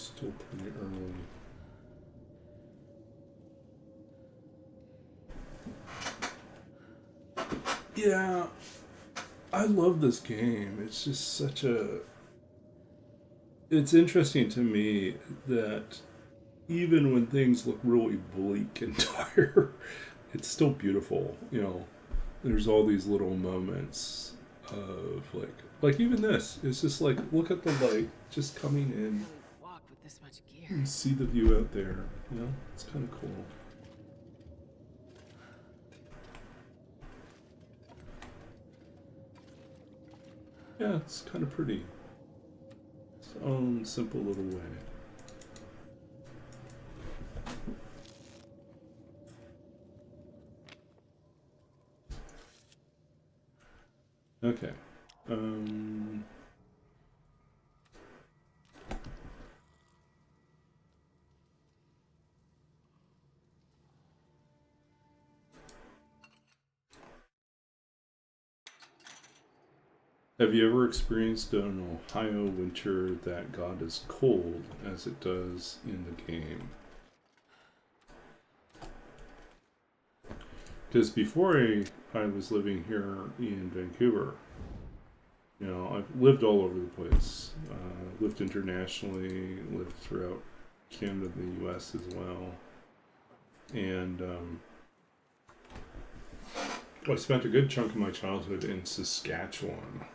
Still pretty early. Yeah, I love this game. It's just such a... It's interesting to me that even when things look really bleak and dire, it's still beautiful. You know, there's all these little moments of like even this. It's just like, look at the light just coming in. Really walk with this much gear. You see the view out there. You know, it's kind of cool. Yeah, it's kind of pretty. Its own simple little way. Okay. Have you ever experienced an Ohio winter that got as cold as it does in the game? Because before I was living here in Vancouver, you know, I've lived all over the place. Lived internationally, lived throughout Canada and the US as well. And I spent a good chunk of my childhood in Saskatchewan.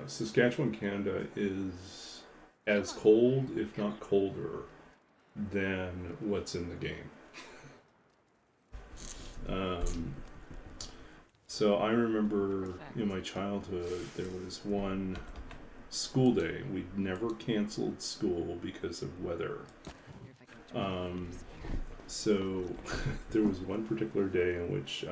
Saskatchewan, Canada is as cold, if not colder, than what's in the game. So I remember in my childhood there was one school day. We'd never canceled school because of weather. So there was one particular day in which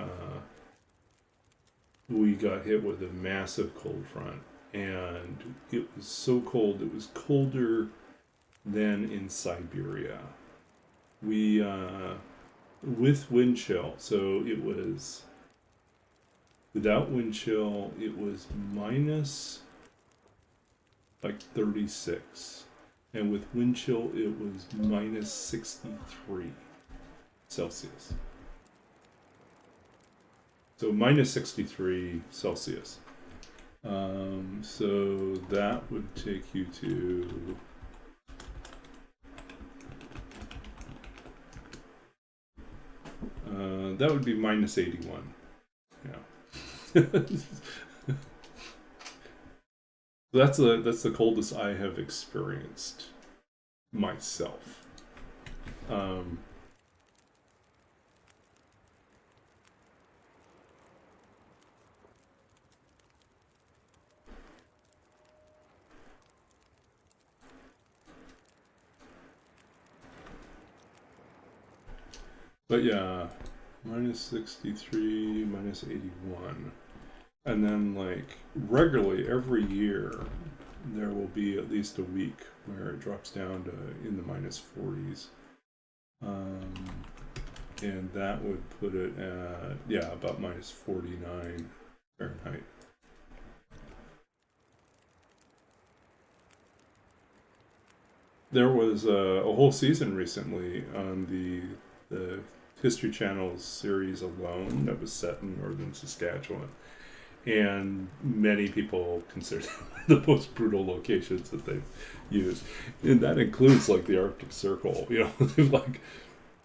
we got hit with a massive cold front, and it was so cold, it was colder than in Siberia. We with wind chill, so it was without wind chill, it was minus like 36, and with wind chill it was minus 63 Celsius. So minus 63 Celsius. So that would take you to that would be minus 81. Yeah. That's the coldest I have experienced myself. But yeah, minus 63, minus 81. And then, like, regularly every year, there will be at least a week where it drops down to in the minus 40s. And that would put it at, yeah, about minus 49 Fahrenheit. There was a whole season recently on the History Channel's series Alone that was set in northern Saskatchewan. And many people consider the most brutal locations that they've used. And that includes, like, the Arctic Circle, you know, like,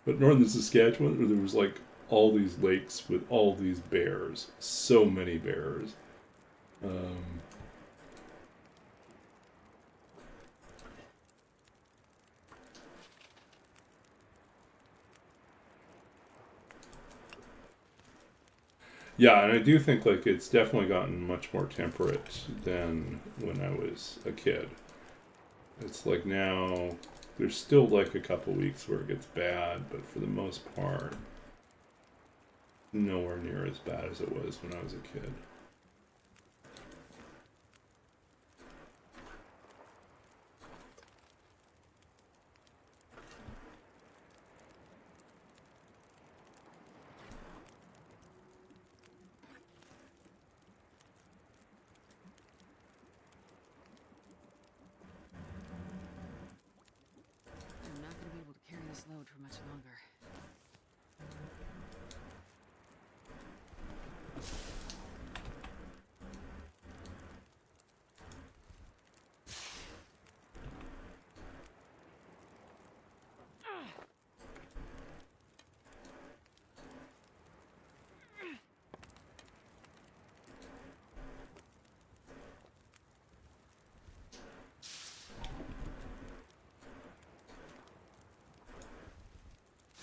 but northern Saskatchewan, there was, like, all these lakes with all these bears. So many bears. Yeah, and I do think, like, it's definitely gotten much more temperate than when I was a kid. It's like now, there's still like a couple weeks where it gets bad, but for the most part, nowhere near as bad as it was when I was a kid. for much longer.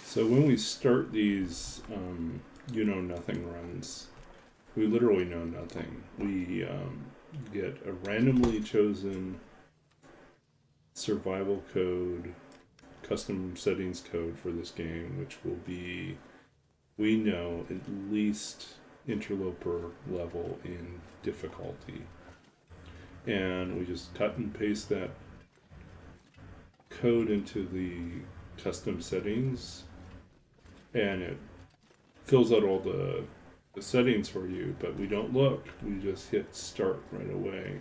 So when we start these you know nothing runs, we literally know nothing. We get a randomly chosen survival code, custom settings code for this game, which will be, we know, at least interloper level in difficulty. And we just cut and paste that code into the custom settings, and it fills out all the settings for you, but we don't look, we just hit start right away.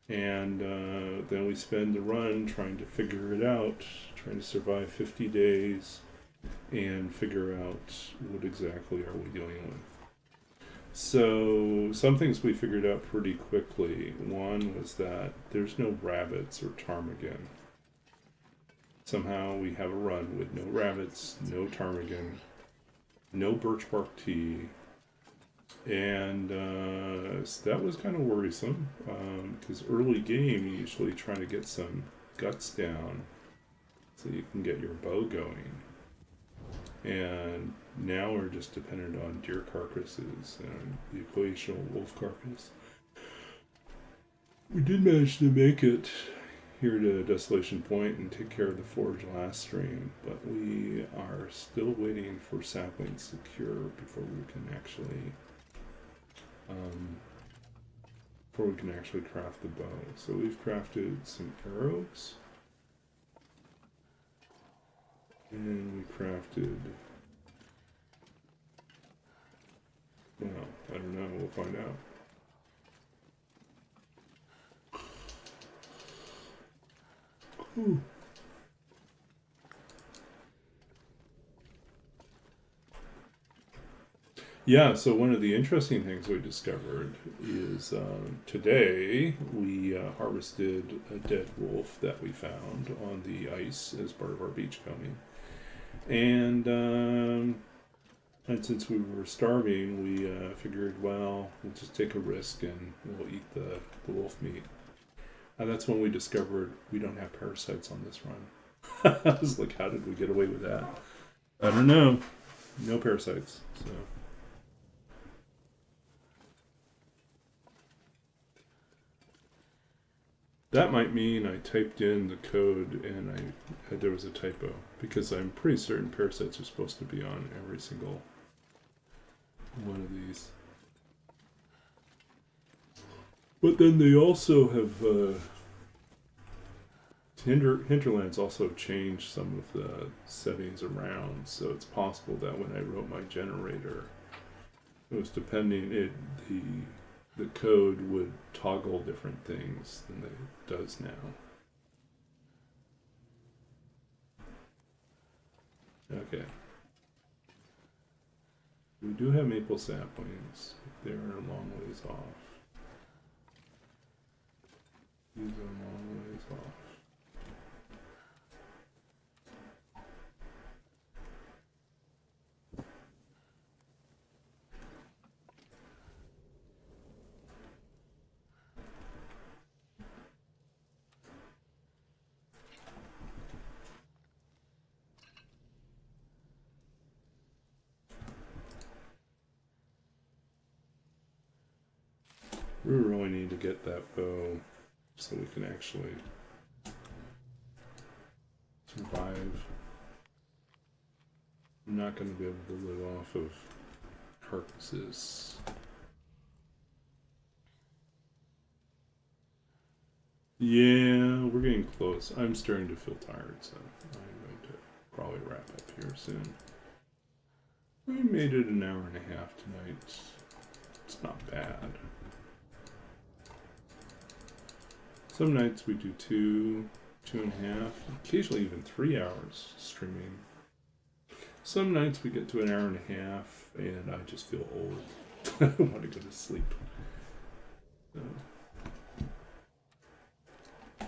And then we spend the run trying to figure it out, trying to survive 50 days and figure out what exactly are we dealing with. So some things we figured out pretty quickly. One was that there's no rabbits or ptarmigan. Somehow we have a run with no rabbits, no ptarmigan, no birch bark tea, and so that was kind of worrisome, because early game you usually try to get some guts down so you can get your bow going, and now we're just dependent on deer carcasses and the occasional wolf carcass. We did manage to make it here to Desolation Point and take care of the forge last stream, but we are still waiting for saplings to cure before we can actually craft the bow. So we've crafted some arrows, and we crafted, well, I don't know, we'll find out. Ooh. Yeah, so one of the interesting things we discovered is today we harvested a dead wolf that we found on the ice as part of our beachcombing. And since we were starving, we figured, well, we'll just take a risk and we'll eat the wolf meat. And that's when we discovered we don't have parasites on this run. I was like, how did we get away with that? I don't know. No parasites. So that might mean I typed in the code and there was a typo, because I'm pretty certain parasites are supposed to be on every single one of these. But then they also have Hinterlands also changed some of the settings around, so it's possible that when I wrote my generator, it was depending, the code would toggle different things than it does now. Okay. We do have maple saplings, but they're a long ways off. These are a long ways off. We really need to get that bow so we can actually survive. I'm not going to be able to live off of carcasses. Yeah, we're getting close. I'm starting to feel tired, so I'm going to probably wrap up here soon. We made it an hour and a half tonight. It's not bad. Some nights we do two 2.5, occasionally even 3 hours streaming. Some nights we get to an hour and a half, and I just feel old. I want to go to sleep. So. I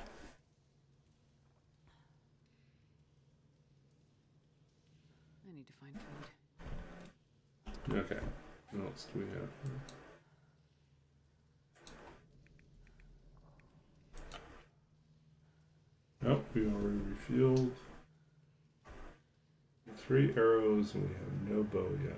need to find food. Okay. What else do we have? Oh, we already refueled. 3 arrows, and we have no bow yet.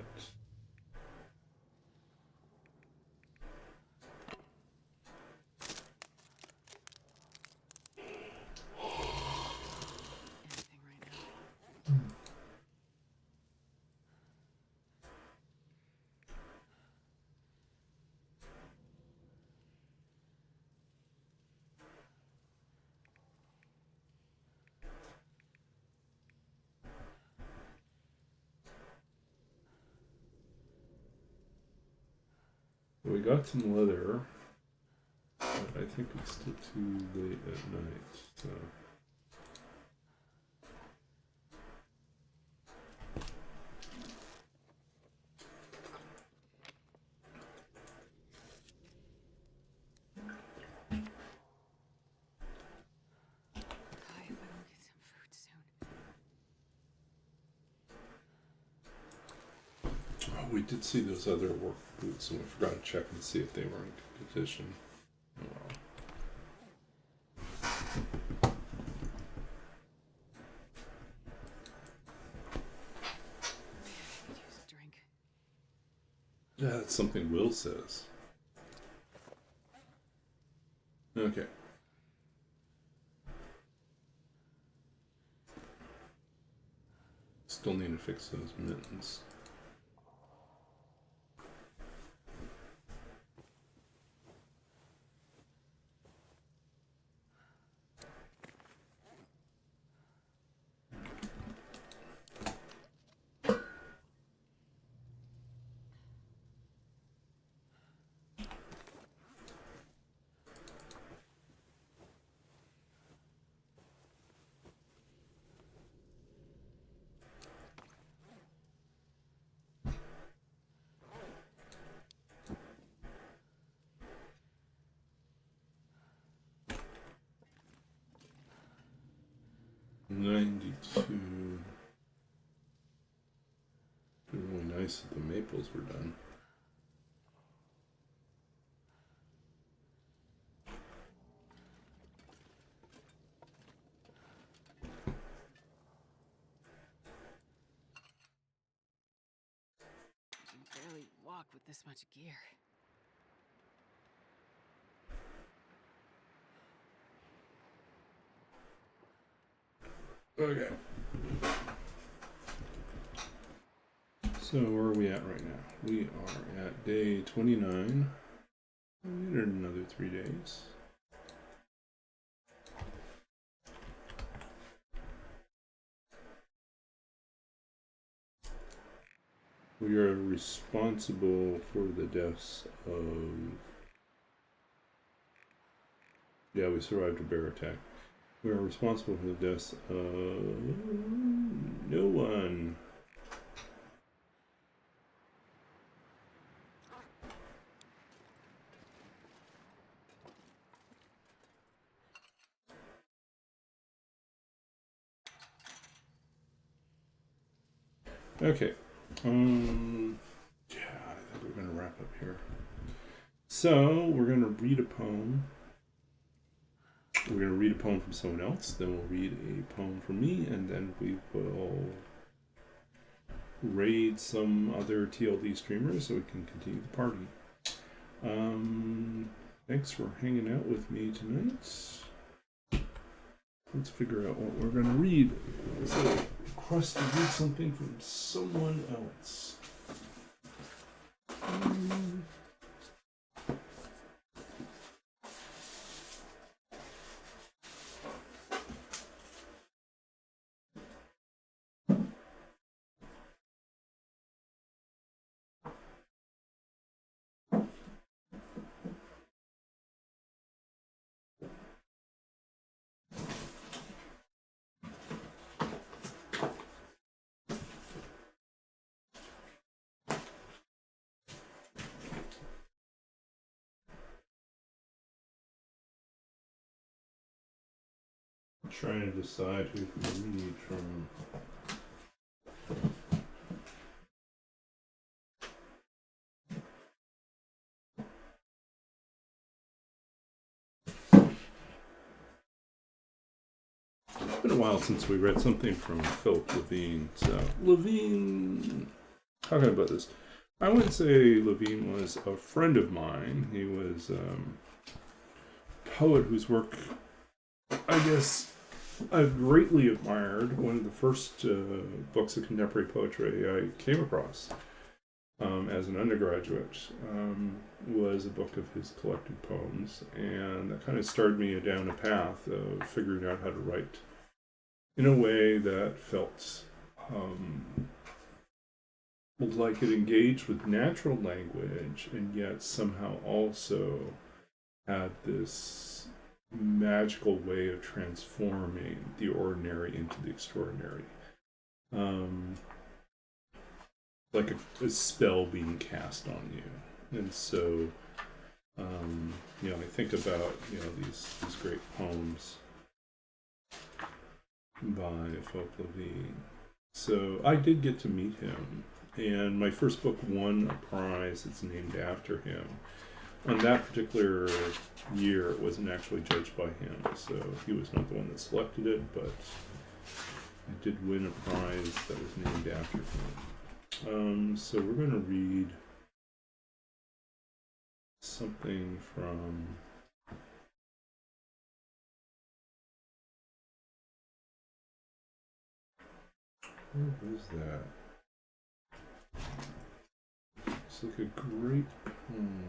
Anything right now. We got some leather, but I think it's still too late at night, so. God, if I don't get some food soon. Oh, we did see those other work boots, and we forgot to check and see if they were in good condition. Oh, well. I could use a drink. Yeah, that's something Will says. Okay. Still need to fix those mittens. $92. Really nice that the maples were done. I can barely walk with this much gear. Okay. So where are we at right now? We are at day 29. We need another 3 days. We are responsible for the deaths of... Yeah, we survived a bear attack. We are responsible for the deaths of... no one. Okay. Yeah, I think we're gonna wrap up here. So we're gonna read a poem. We're gonna read a poem from someone else. Then we'll read a poem from me, and then we will raid some other TLD streamers so we can continue the party. Thanks for hanging out with me tonight. Let's figure out what we're gonna read. So, request to read something from someone else. trying to decide who to read from. It's been a while since we read something from Philip Levine. So Levine, how can I put this? I wouldn't say Levine was a friend of mine. He was a poet whose work, I guess, I've greatly admired. One of the first books of contemporary poetry I came across as an undergraduate was a book of his collected poems, and that kind of started me down a path of figuring out how to write in a way that felt like it engaged with natural language and yet somehow also had this magical way of transforming the ordinary into the extraordinary. Like a spell being cast on you. And so, I think about, these great poems by Philip Levine. So I did get to meet him, and my first book won a prize that's named after him. On that particular year, it wasn't actually judged by him, so he was not the one that selected it, but I did win a prize that was named after him. So we're going to read something from where is that? It's like a great poem.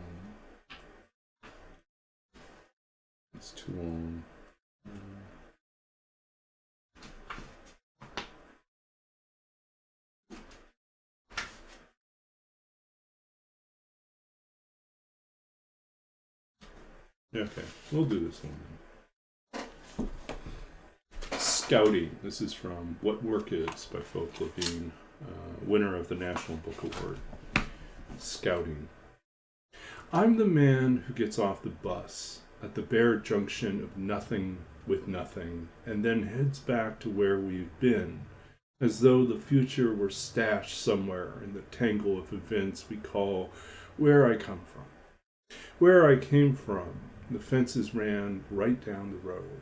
It's too long. Okay, we'll do this one. Scouting. This is from What Work Is by Philip Levine, winner of the National Book Award. Scouting. I'm the man who gets off the bus at the bare junction of nothing with nothing, and then heads back to where we've been, as though the future were stashed somewhere in the tangle of events we call where I come from. Where I came from, the fences ran right down the road,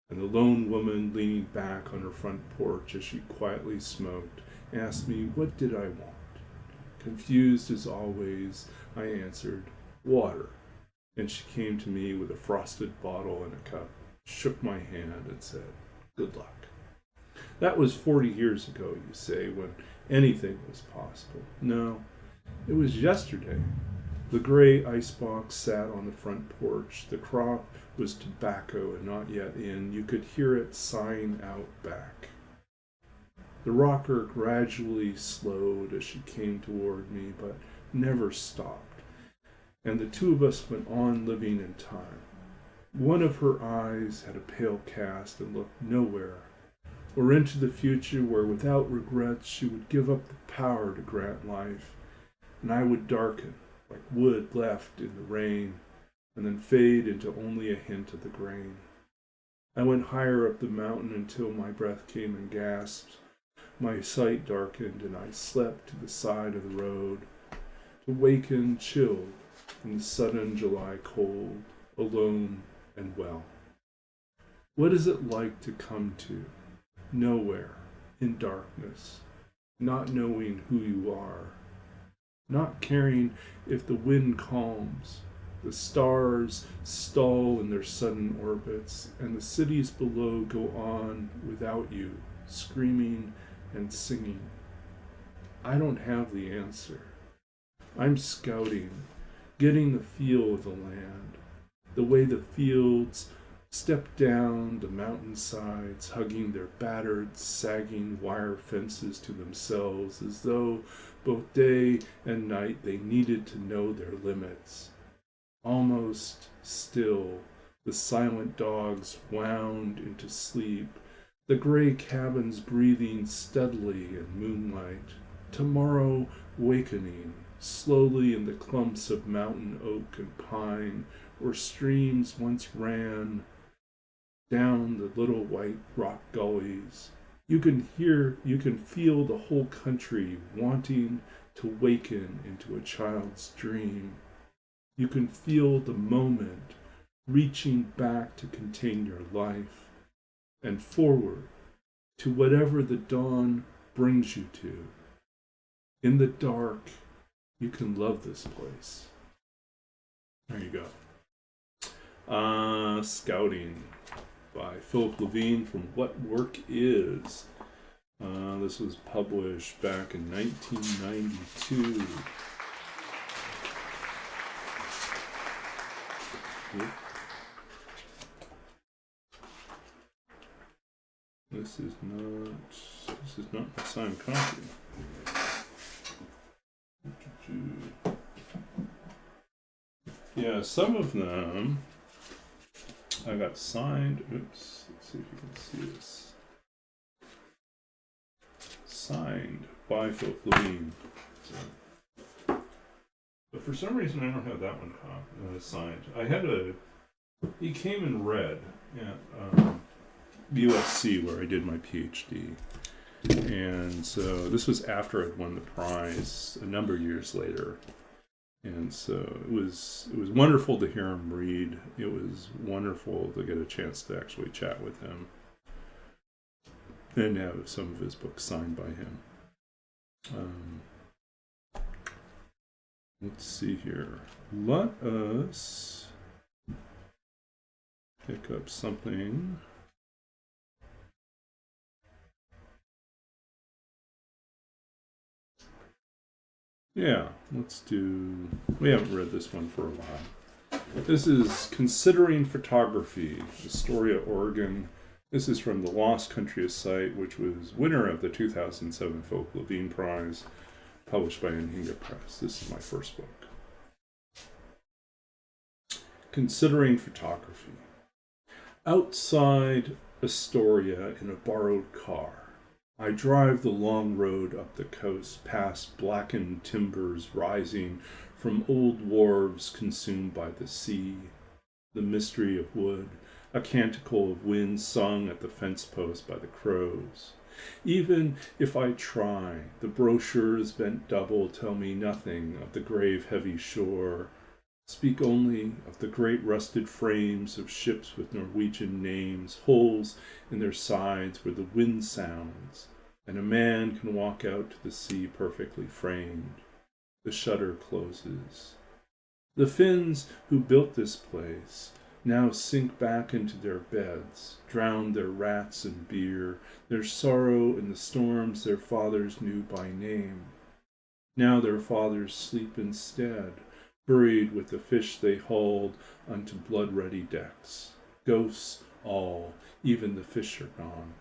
and the lone woman leaning back on her front porch as she quietly smoked asked me what did I want. Confused as always, I answered, water. And she came to me with a frosted bottle and a cup, shook my hand, and said, good luck. That was 40 years ago, you say, when anything was possible. No, it was yesterday. The gray icebox sat on the front porch. The crop was tobacco and not yet in. You could hear it sighing out back. The rocker gradually slowed as she came toward me, but never stopped. And the two of us went on living in time. One of her eyes had a pale cast and looked nowhere, or into the future where without regrets she would give up the power to grant life, and I would darken like wood left in the rain, and then fade into only a hint of the grain. I went higher up the mountain until my breath came in gasps. My sight darkened, and I slept to the side of the road, to waken chilled in the sudden July cold, alone and well. What is it like to come to nowhere, in darkness, not knowing who you are, not caring if the wind calms, the stars stall in their sudden orbits, and the cities below go on without you, screaming and singing? I don't have the answer. I'm scouting, getting the feel of the land, the way the fields step down the mountainsides, hugging their battered, sagging wire fences to themselves, as though both day and night they needed to know their limits. Almost still, the silent dogs wound into sleep, the gray cabins breathing steadily in moonlight, tomorrow wakening slowly in the clumps of mountain oak and pine, where streams once ran, down the little white rock gullies. You can feel the whole country wanting to waken into a child's dream. You can feel the moment reaching back to contain your life and forward to whatever the dawn brings you to. In the dark, you can love this place. There you go. Scouting by Philip Levine from What Work Is. This was published back in 1992. Yep. This is not a signed copy. Yeah, some of them I got signed. Oops, let's see if you can see this. Signed by Philip Levine. So, but for some reason I don't have that one signed. He came in red at USC where I did my PhD. And so this was after I'd won the prize a number of years later. And so it was wonderful to hear him read. It was wonderful to get a chance to actually chat with him and have some of his books signed by him. Let's see here. Let us pick up something. Yeah, let's do... We haven't read this one for a while. This is Considering Photography, Astoria, Oregon. This is from the Lost Country of Sight, which was winner of the 2007 Philip Levine Prize, published by Anhinga Press. This is my first book. Considering Photography. Outside Astoria in a borrowed car, I drive the long road up the coast past blackened timbers rising from old wharves consumed by the sea, the mystery of wood, a canticle of wind sung at the fence post by the crows. Even if I try, the brochures bent double tell me nothing of the grave heavy shore, speak only of the great rusted frames of ships with Norwegian names, holes in their sides where the wind sounds, and a man can walk out to the sea perfectly framed. The shutter closes. The Finns who built this place now sink back into their beds, drown their rats in beer, their sorrow in the storms their fathers knew by name. Now their fathers sleep instead, buried with the fish they hauled onto blood-ready decks. Ghosts all, even the fish are gone.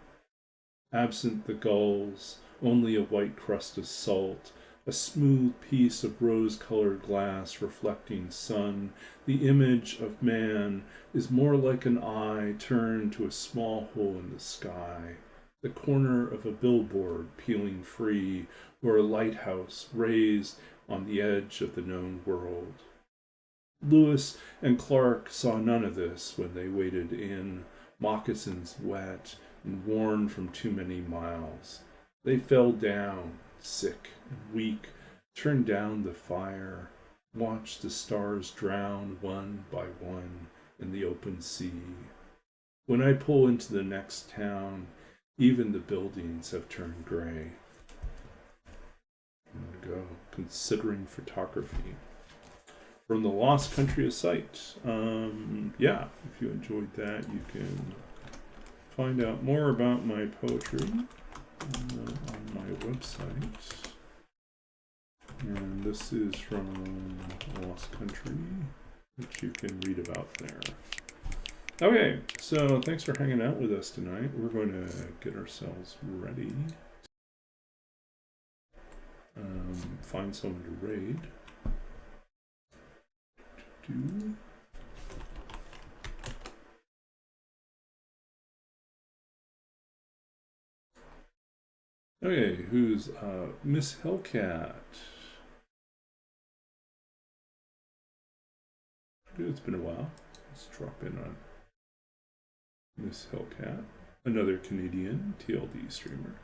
Absent the gulls, only a white crust of salt, a smooth piece of rose-colored glass reflecting sun. The image of man is more like an eye turned to a small hole in the sky, the corner of a billboard peeling free, or a lighthouse raised on the edge of the known world. Lewis and Clark saw none of this when they waded in, moccasins wet and worn from too many miles. They fell down, sick and weak, turned down the fire, watched the stars drown one by one in the open sea. When I pull into the next town, even the buildings have turned gray. There we go. Considering Photography. From the Lost Country of Sight. Yeah, if you enjoyed that, you can find out more about my poetry on my website. And this is from Lost Country, which you can read about there. Okay, so thanks for hanging out with us tonight. We're going to get ourselves ready. Find someone to raid. Okay, who's Miss Hellcat? It's been a while. Let's drop in on Miss Hellcat, another Canadian TLD streamer.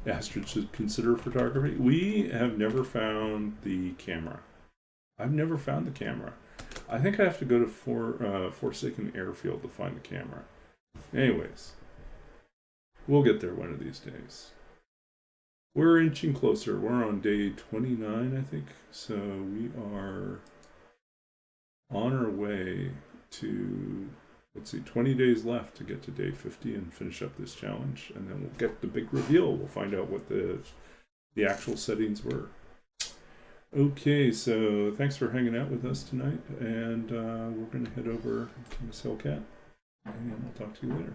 Astrid should consider photography. We have never found the camera. I've never found the camera. I think I have to go to Forsaken Airfield to find the camera. Anyways, we'll get there one of these days. We're inching closer. We're on day 29, I think. So we are on our way to, let's see, 20 days left to get to day 50 and finish up this challenge. And then we'll get the big reveal. We'll find out what the actual settings were. Okay, so thanks for hanging out with us tonight. And we're going to head over to Miss Hellcat. And we'll talk to you later.